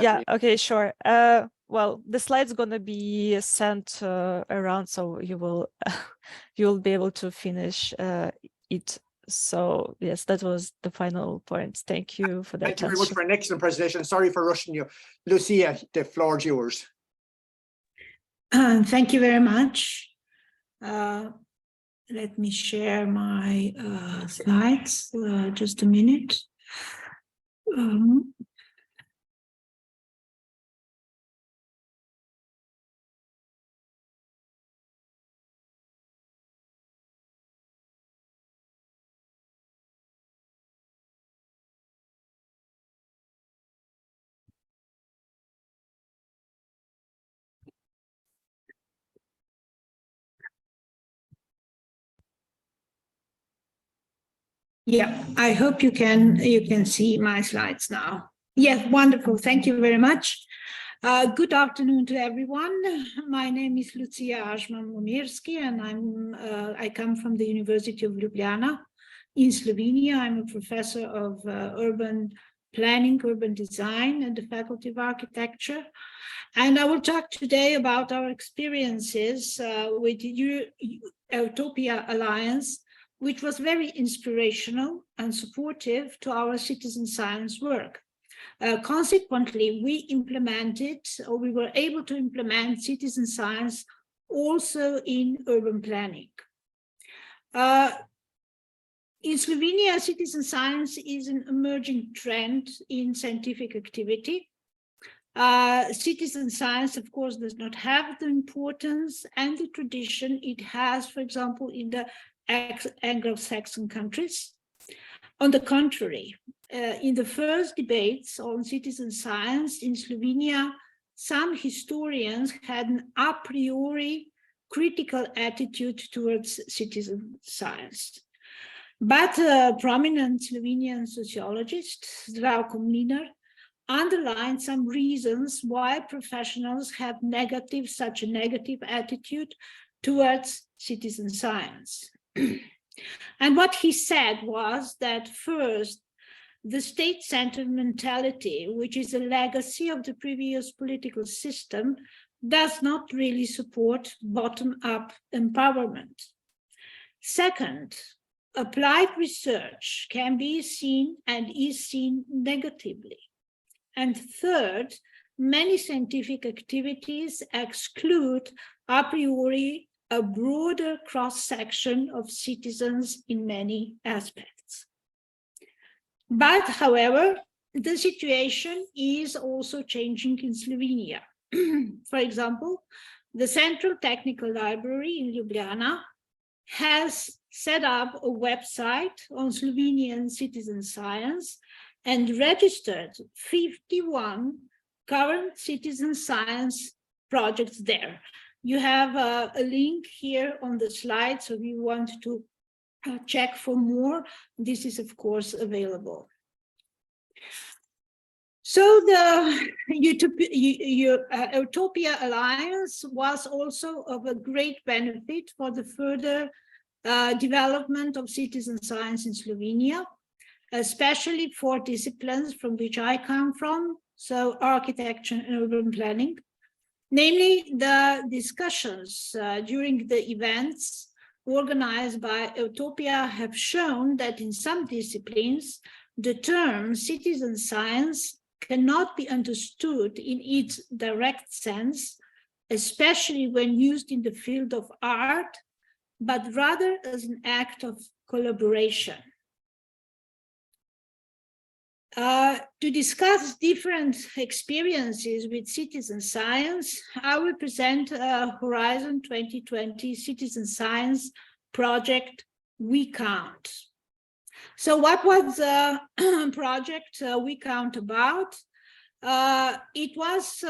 Yeah, okay, sure. Well, the slide's going to be sent around, so you will you'll be able to finish it So yes, that was the final point. Thank you for that. Thank you very much for an excellent presentation. Sorry for rushing you. Lucia, the floor is yours. Thank you very much. Let me share my slides, just a minute. Yeah, I hope you can see my slides now. Yes, wonderful. Thank you very much. Good afternoon to everyone. My name is Lucia Ažman-Mumirski, and I come from the University of Ljubljana in Slovenia. I'm a professor of urban planning, urban design, and the Faculty of Architecture. And I will talk today about our experiences with the EUTOPIA Alliance, which was very inspirational and supportive to our citizen science work. Consequently, we were able to implement citizen science also in urban planning. In Slovenia, citizen science is an emerging trend in scientific activity. Citizen science, of course, does not have the importance and the tradition it has, for example, in the Anglo-Saxon countries. On the contrary, in the first debates on citizen science in Slovenia, some historians had an a priori critical attitude towards citizen science. But prominent Slovenian sociologist Zdravko Mlinar underlined some reasons why professionals have such a negative attitude towards citizen science. And what he said was that first, the state-centered mentality, which is a legacy of the previous political system, does not really support bottom-up empowerment. Second, applied research can be seen and is seen negatively. And third, many scientific activities exclude a priori a broader cross-section of citizens in many aspects. But, however, the situation is also changing in Slovenia. For example, the Central Technical Library in Ljubljana has set up a website on Slovenian citizen science and registered 51 current citizen science projects there. You have a link here on the slide, so if you want to check for more, this is of course available. So the EUTOPIA Alliance was also of a great benefit for the further development of citizen science in Slovenia, especially for disciplines from which I come from, so architecture and urban planning. Namely, the discussions during the events organized by EUTOPIA have shown that in some disciplines, the term citizen science cannot be understood in its direct sense, especially when used in the field of art, but rather as an act of collaboration. To discuss different experiences with citizen science, I will present Horizon 2020 Citizen Science project We Count. So what was the project We Count about? It was,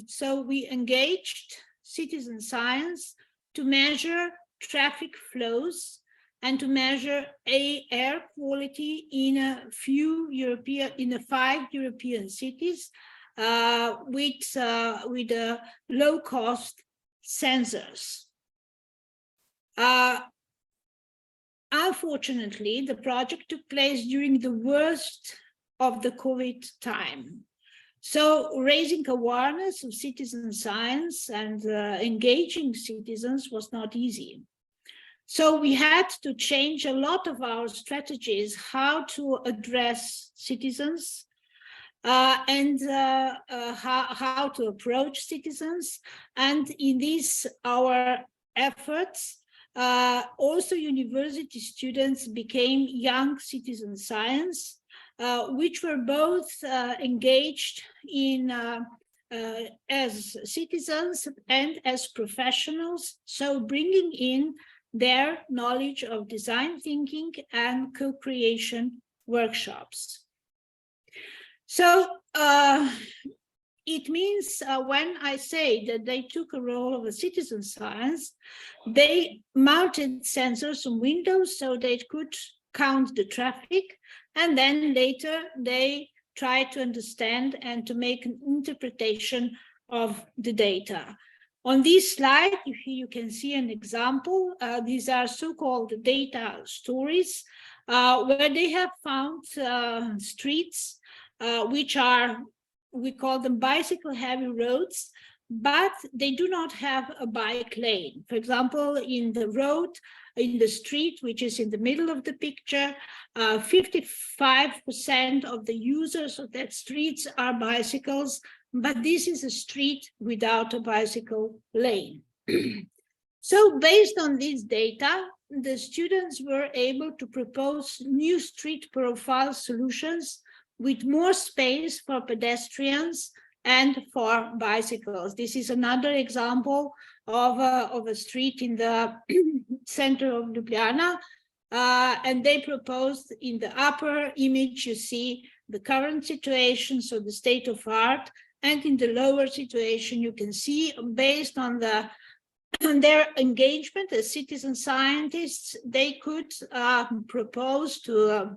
so we engaged citizen science to measure traffic flows and to measure air quality in 5 European cities with low-cost sensors. Unfortunately, the project took place during the worst of the COVID time. So raising awareness of citizen science and engaging citizens was not easy. So we had to change a lot of our strategies, how to address citizens and how to approach citizens. And in these, our efforts, also university students became young citizen science, which were both engaged in as citizens and as professionals, so bringing in their knowledge of design thinking and co-creation workshops. So it means when I say that they took a role of a citizen science, they mounted sensors on windows so they could count the traffic, and then later they tried to understand and to make an interpretation of the data. On this slide, you can see an example. These are so-called data stories, where they have found streets which are, we call them bicycle-heavy roads, but they do not have a bike lane. For example, in the road, in the street, which is in the middle of the picture, 55% of the users of that streets are bicycles, but this is a street without a bicycle lane. So based on this data, the students were able to propose new street profile solutions with more space for pedestrians and for bicycles. This is another example of a street in the center of Ljubljana, and they proposed in the upper image, you see the current situation, so the state of art, and in the lower situation, you can see based on their engagement as citizen scientists, they could propose to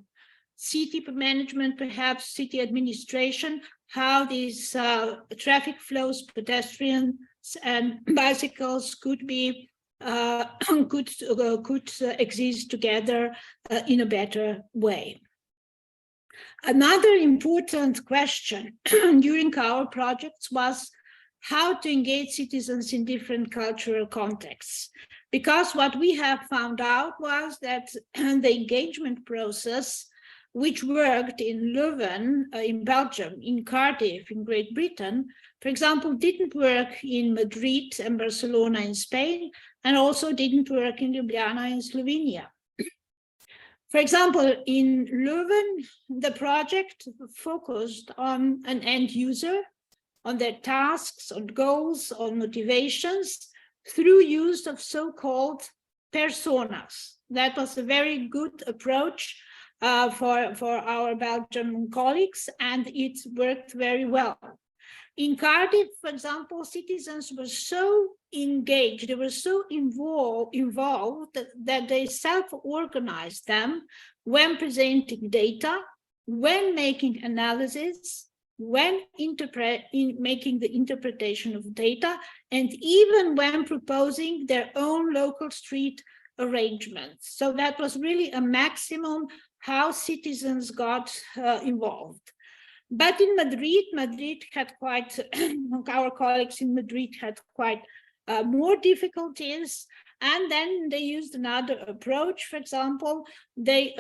city management, perhaps city administration, how these traffic flows, pedestrians and bicycles could be could exist together in a better way. Another important question during our projects was how to engage citizens in different cultural contexts. Because what we have found out was that the engagement process, which worked in Leuven, in Belgium, in Cardiff, in Great Britain, for example, didn't work in Madrid and Barcelona in Spain, and also didn't work in Ljubljana in Slovenia. For example, in Leuven, the project focused on an end user, on their tasks, on goals, on motivations, through use of so-called personas. That was a very good approach for our Belgian colleagues, and it worked very well. In Cardiff, for example, citizens were so engaged, they were so involved that they self-organized them when presenting data, when making analysis, when making the interpretation of data, and even when proposing their own local street arrangements. So that was really a maximum how citizens got involved. But in Madrid had quite, our colleagues in Madrid had quite more difficulties. And then they used another approach. For example, they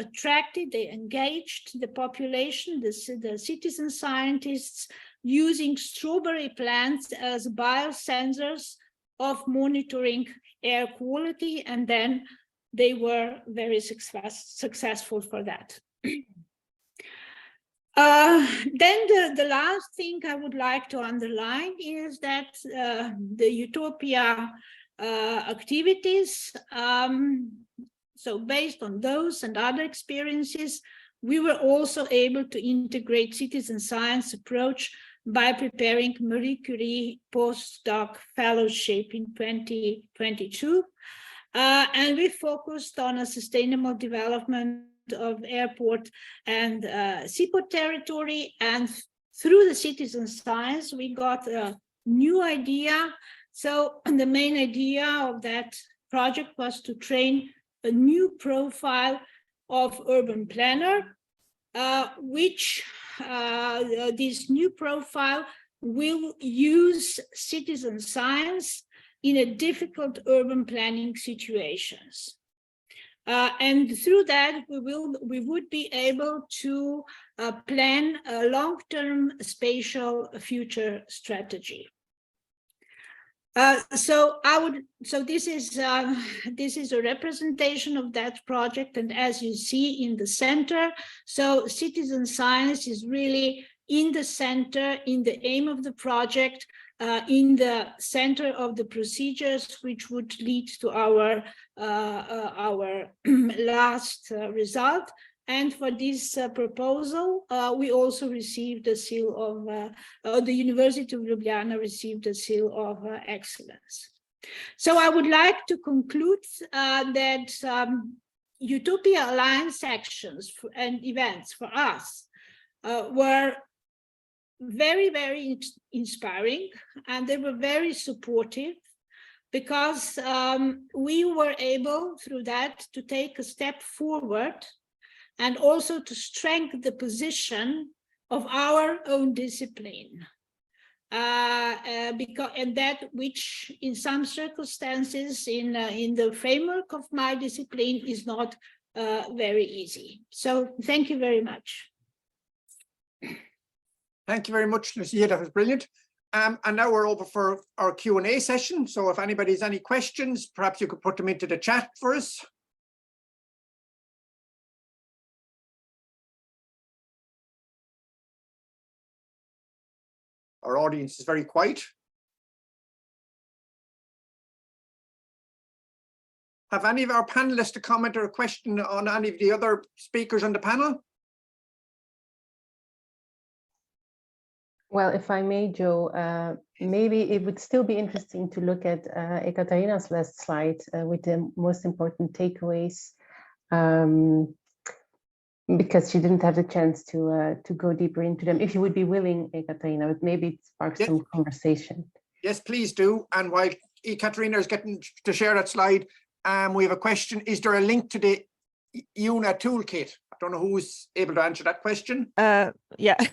engaged the population, the citizen scientists, using strawberry plants as biosensors of monitoring air quality. And then they were very successful for that. Then the last thing I would like to underline is that the EUTOPIA activities, so based on those and other experiences, we were also able to integrate citizen science approach by preparing Marie Curie postdoc fellowship in 2022. And we focused on a sustainable development of airport and seaport territory, and through the citizen science we got a new idea. So the main idea of that project was to train a new profile of urban planner, which this new profile will use citizen science in a difficult urban planning situations. And through that, we would be able to plan a long-term spatial future strategy. So this is a representation of that project, and as you see in the center, so citizen science is really in the center, in the aim of the project, in the center of the procedures which would lead to our last result. And for this proposal, we also received a seal of, the University of Ljubljana received a seal of excellence. So I would like to conclude that UTOPIA Alliance actions and events for us were very, very inspiring, and they were very supportive, because we were able through that to take a step forward and also to strengthen the position of our own discipline. And that which in some circumstances in the framework of my discipline is not very easy. So thank you very much. Thank you very much, Lucia. That was brilliant. And now we're over for our Q&A session. So if anybody has any questions, perhaps you could put them into the chat for us. Our audience is very quiet. Have any of our panelists a comment or a question on any of the other speakers on the panel? Well, if I may, Joe, maybe it would still be interesting to look at Ekaterina's last slide with the most important takeaways, because she didn't have the chance to go deeper into them. If you would be willing, Ekaterina, but maybe it sparks some conversation. Yes, please do. And while Ekaterina is getting to share that slide, we have a question. Is there a link to the UNA toolkit? I don't know who's able to answer that question. Yeah,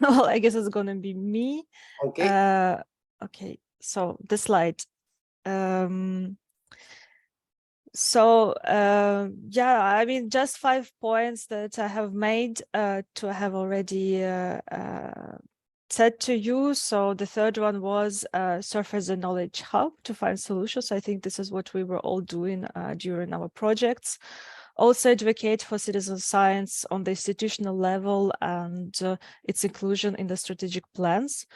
well, I guess it's gonna be me. Okay. Okay, so the slide. Yeah, I mean, just 5 points that I have made to have already said to you. So the third one was serve as a knowledge hub to find solutions. I think this is what we were all doing during our projects. Also advocate for citizen science on the institutional level and its inclusion in the strategic plans,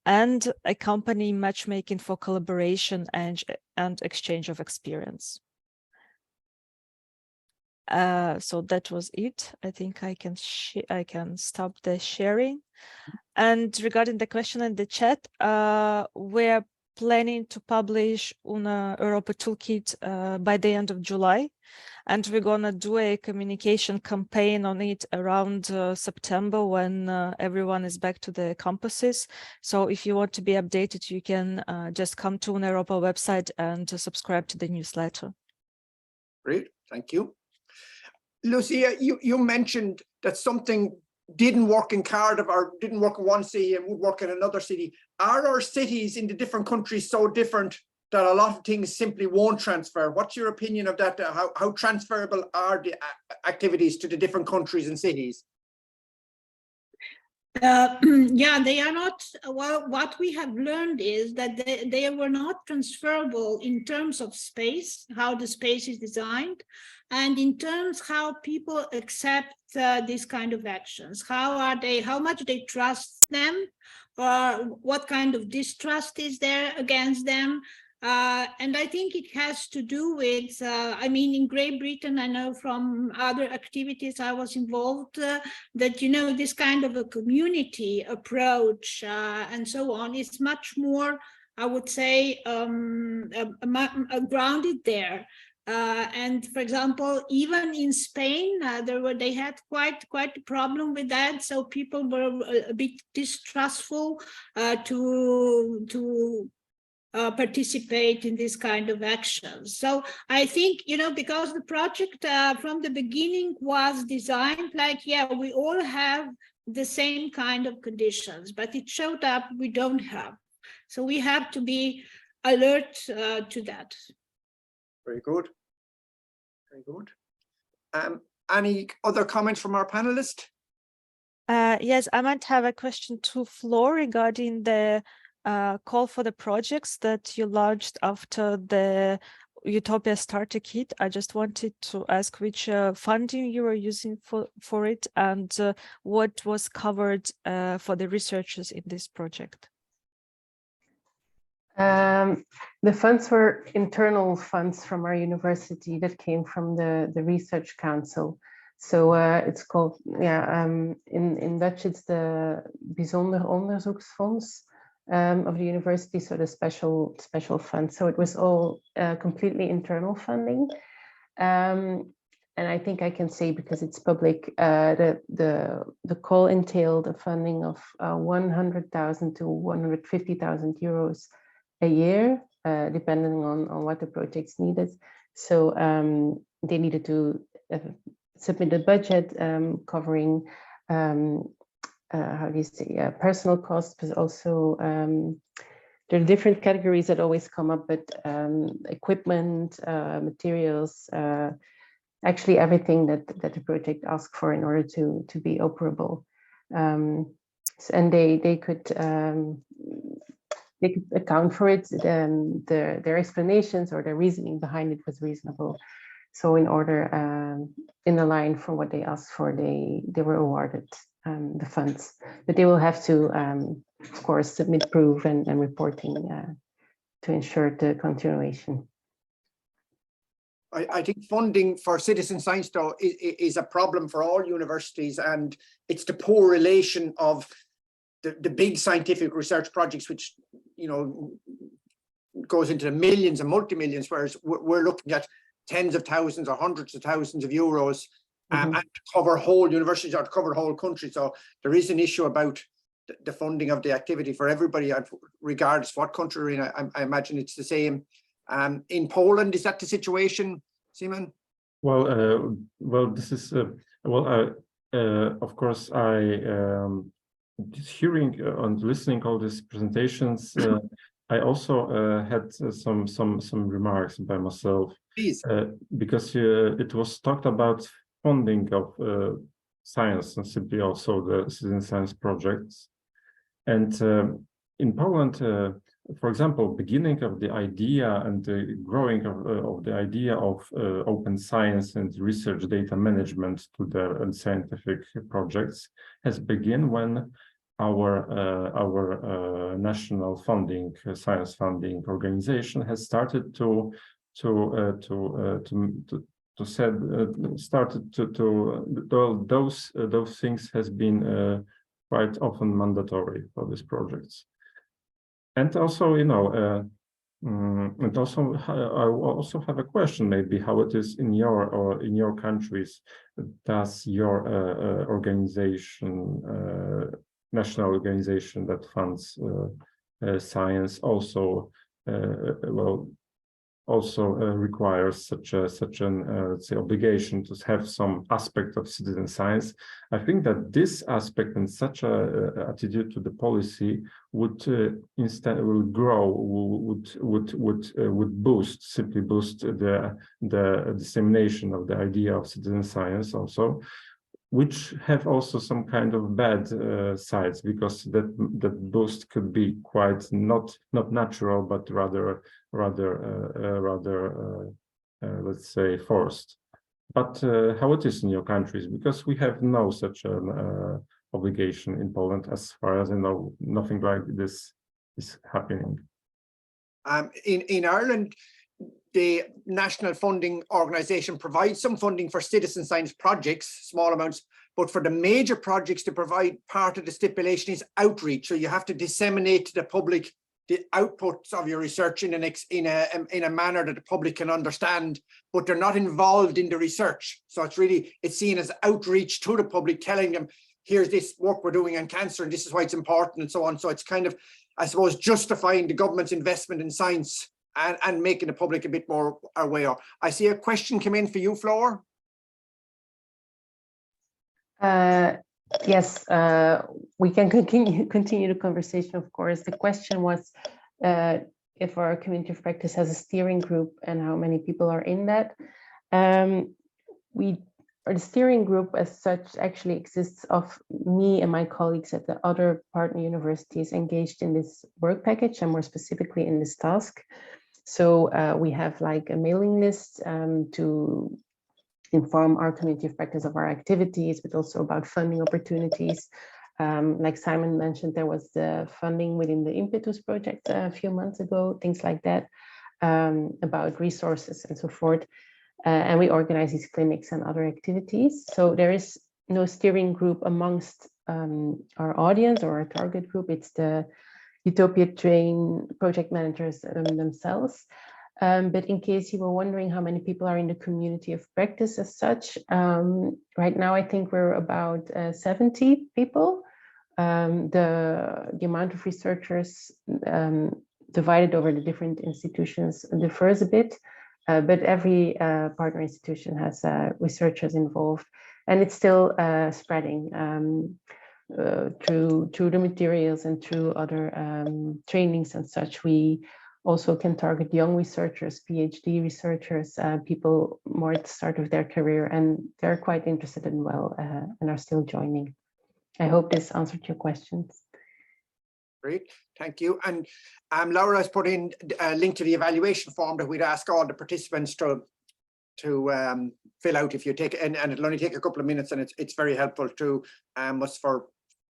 and accompany matchmaking for collaboration and exchange of experience. So that was it. I think I can stop the sharing. And regarding the question in the chat, we're planning to publish UNA Europa Toolkit by the end of July. And we're gonna do a communication campaign on it around September, when everyone is back to the campuses. So if you want to be updated, you can just come to UNA Europa website and subscribe to the newsletter. Great, thank you. Lucia, you mentioned that something didn't work in Cardiff or didn't work in one city and would work in another city. Are our cities in the different countries so different that a lot of things simply won't transfer? What's your opinion of that? How transferable are the activities to the different countries and cities? Yeah, they are not. Well, what we have learned is that they were not transferable in terms of space, how the space is designed, and in terms how people accept these kind of actions. How much they trust them, or what kind of distrust is there against them. And I think it has to do with, I mean, in Great Britain, I know from other activities I was involved, that, you know, this kind of a community approach and so on is much more, I would say, grounded there. And for example, even in Spain, they had quite a problem with that. So people were a bit distrustful to participate in this kind of actions. So I think, you know, because the project from the beginning was designed like, yeah, we all have the same kind of conditions, but it showed up we don't have. So we have to be alert to that. Very good. Very good. Any other comments from our panelist? Yes, I might have a question to Flo regarding the call for the projects that you launched after the Utopia Starter Kit. I just wanted to ask which funding you were using for it, and what was covered for the researchers in this project. The funds were internal funds from our university that came from the Research Council. So it's called, in Dutch it's the Bijzonder Onderzoeksfonds of the university, so the special fund. So it was all completely internal funding. And I think I can say, because it's public, the call entailed a funding of 100,000 to 150,000 euros a year, depending on what the projects needed. So they needed to submit a budget covering how do you say, personal costs, but also there are different categories that always come up, but equipment, materials, actually everything that the project asked for in order to be operable. And they could account for it. Their explanations or their reasoning behind it was reasonable. So in order, in the line for what they asked for, they were awarded the funds. But they will have to, of course, submit proof and reporting to ensure the continuation. I think funding for citizen science, though, is a problem for all universities, and it's the poor relation of the big scientific research projects, which, you know, goes into the millions and multi-millions, whereas we're looking at tens of thousands or hundreds of thousands of euros and to cover whole universities or to cover whole countries. So there is an issue about the funding of the activity for everybody, regardless of what country we're in. I imagine it's the same. In Poland, is that the situation, Simon? Well, this is of course, hearing and listening all these presentations, I also had some remarks by myself. Please. Because it was talked about funding of science and simply also the citizen science projects. And in Poland, for example, beginning of the idea and the growing of the idea of open science and research data management to the scientific projects has begun when our national funding, science funding organization has started those things has been quite often mandatory for these projects. And also, you know, and also I also have a question, maybe how it is in your countries. Does your organization, national organization that funds science, also requires such an say obligation to have some aspect of citizen science? I think that this aspect and such a attitude to the policy would simply boost the dissemination of the idea of citizen science also, which have also some kind of bad sides, because that boost could be quite not natural, but rather let's say forced. But how it is in your countries? Because we have no such an obligation in Poland, as far as I know. Nothing like this is happening. In Ireland, the national funding organization provides some funding for citizen science projects, small amounts, but for the major projects to provide, part of the stipulation is outreach. So you have to disseminate to the public the outputs of your research in a manner that the public can understand, but they're not involved in the research. So it's seen as outreach to the public, telling them, here's this work we're doing on cancer and this is why it's important and so on. So it's kind of, I suppose, justifying the government's investment in science and making the public a bit more aware. I see a question come in for you, Flor. Yes, we can continue the conversation, of course. The question was if our community of practice has a steering group and how many people are in that. We the steering group as such actually exists of me and my colleagues at the other partner universities engaged in this work package, and more specifically in this task. So we have like a mailing list to inform our community of practice of our activities, but also about funding opportunities. Like Simon mentioned, there was the funding within the Impetus project a few months ago, things like that, about resources and so forth. And we organize these clinics and other activities. So there is no steering group amongst our audience or our target group. It's the EUTOPIA TRAIN project managers themselves. But in case you were wondering how many people are in the community of practice as such, right now I think we're about 70 people. The amount of researchers divided over the different institutions differs a bit. But every partner institution has researchers involved, and it's still spreading through the materials and through other trainings and such. We also can target young researchers, PhD researchers, people more at the start of their career, and they're quite interested and and are still joining. I hope this answered your questions. Great, thank you. And Laura has put in a link to the evaluation form that we'd ask all the participants to fill out if you take it, and it'll only take a couple of minutes, and it's very helpful to us for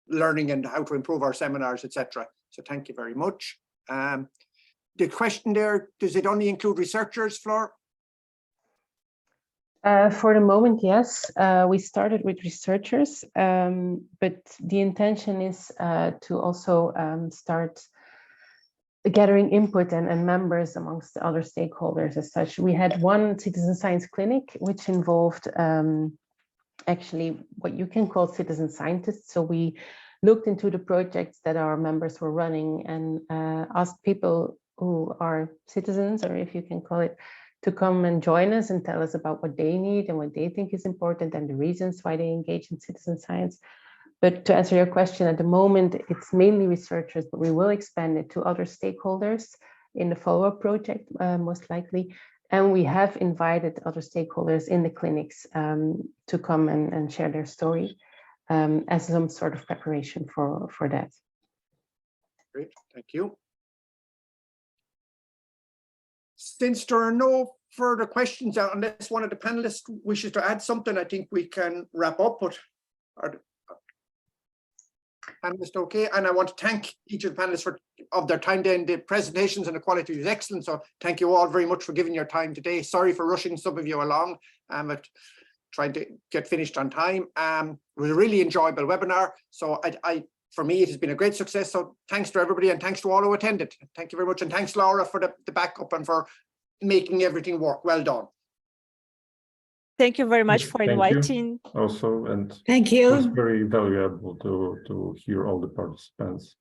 learning and how to improve our seminars, etc. So thank you very much. The question there, does it only include researchers, Flor? For the moment, yes. We started with researchers, but the intention is to also start gathering input and members amongst the other stakeholders as such. We had one citizen science clinic, which involved actually what you can call citizen scientists. So we looked into the projects that our members were running and asked people who are citizens, or if you can call it, to come and join us and tell us about what they need and what they think is important and the reasons why they engage in citizen science. But to answer your question, at the moment, it's mainly researchers, but we will expand it to other stakeholders in the follow-up project, most likely. And we have invited other stakeholders in the clinics to come and share their story as some sort of preparation for that. Great, thank you. Since there are no further questions, unless one of the panelists wishes to add something, I think we can wrap up. But are the panelists okay? And I want to thank each of the panelists for their time there, and the presentations and the quality was excellent. So thank you all very much for giving your time today. Sorry for rushing some of you along, but trying to get finished on time. It was a really enjoyable webinar. So for me, it has been a great success. So thanks to everybody, and thanks to all who attended. Thank you very much. And thanks, Laura, for the backup and for making everything work. Well done. Thank you very much for inviting. Also, and thank you. it was very valuable to hear all the participants.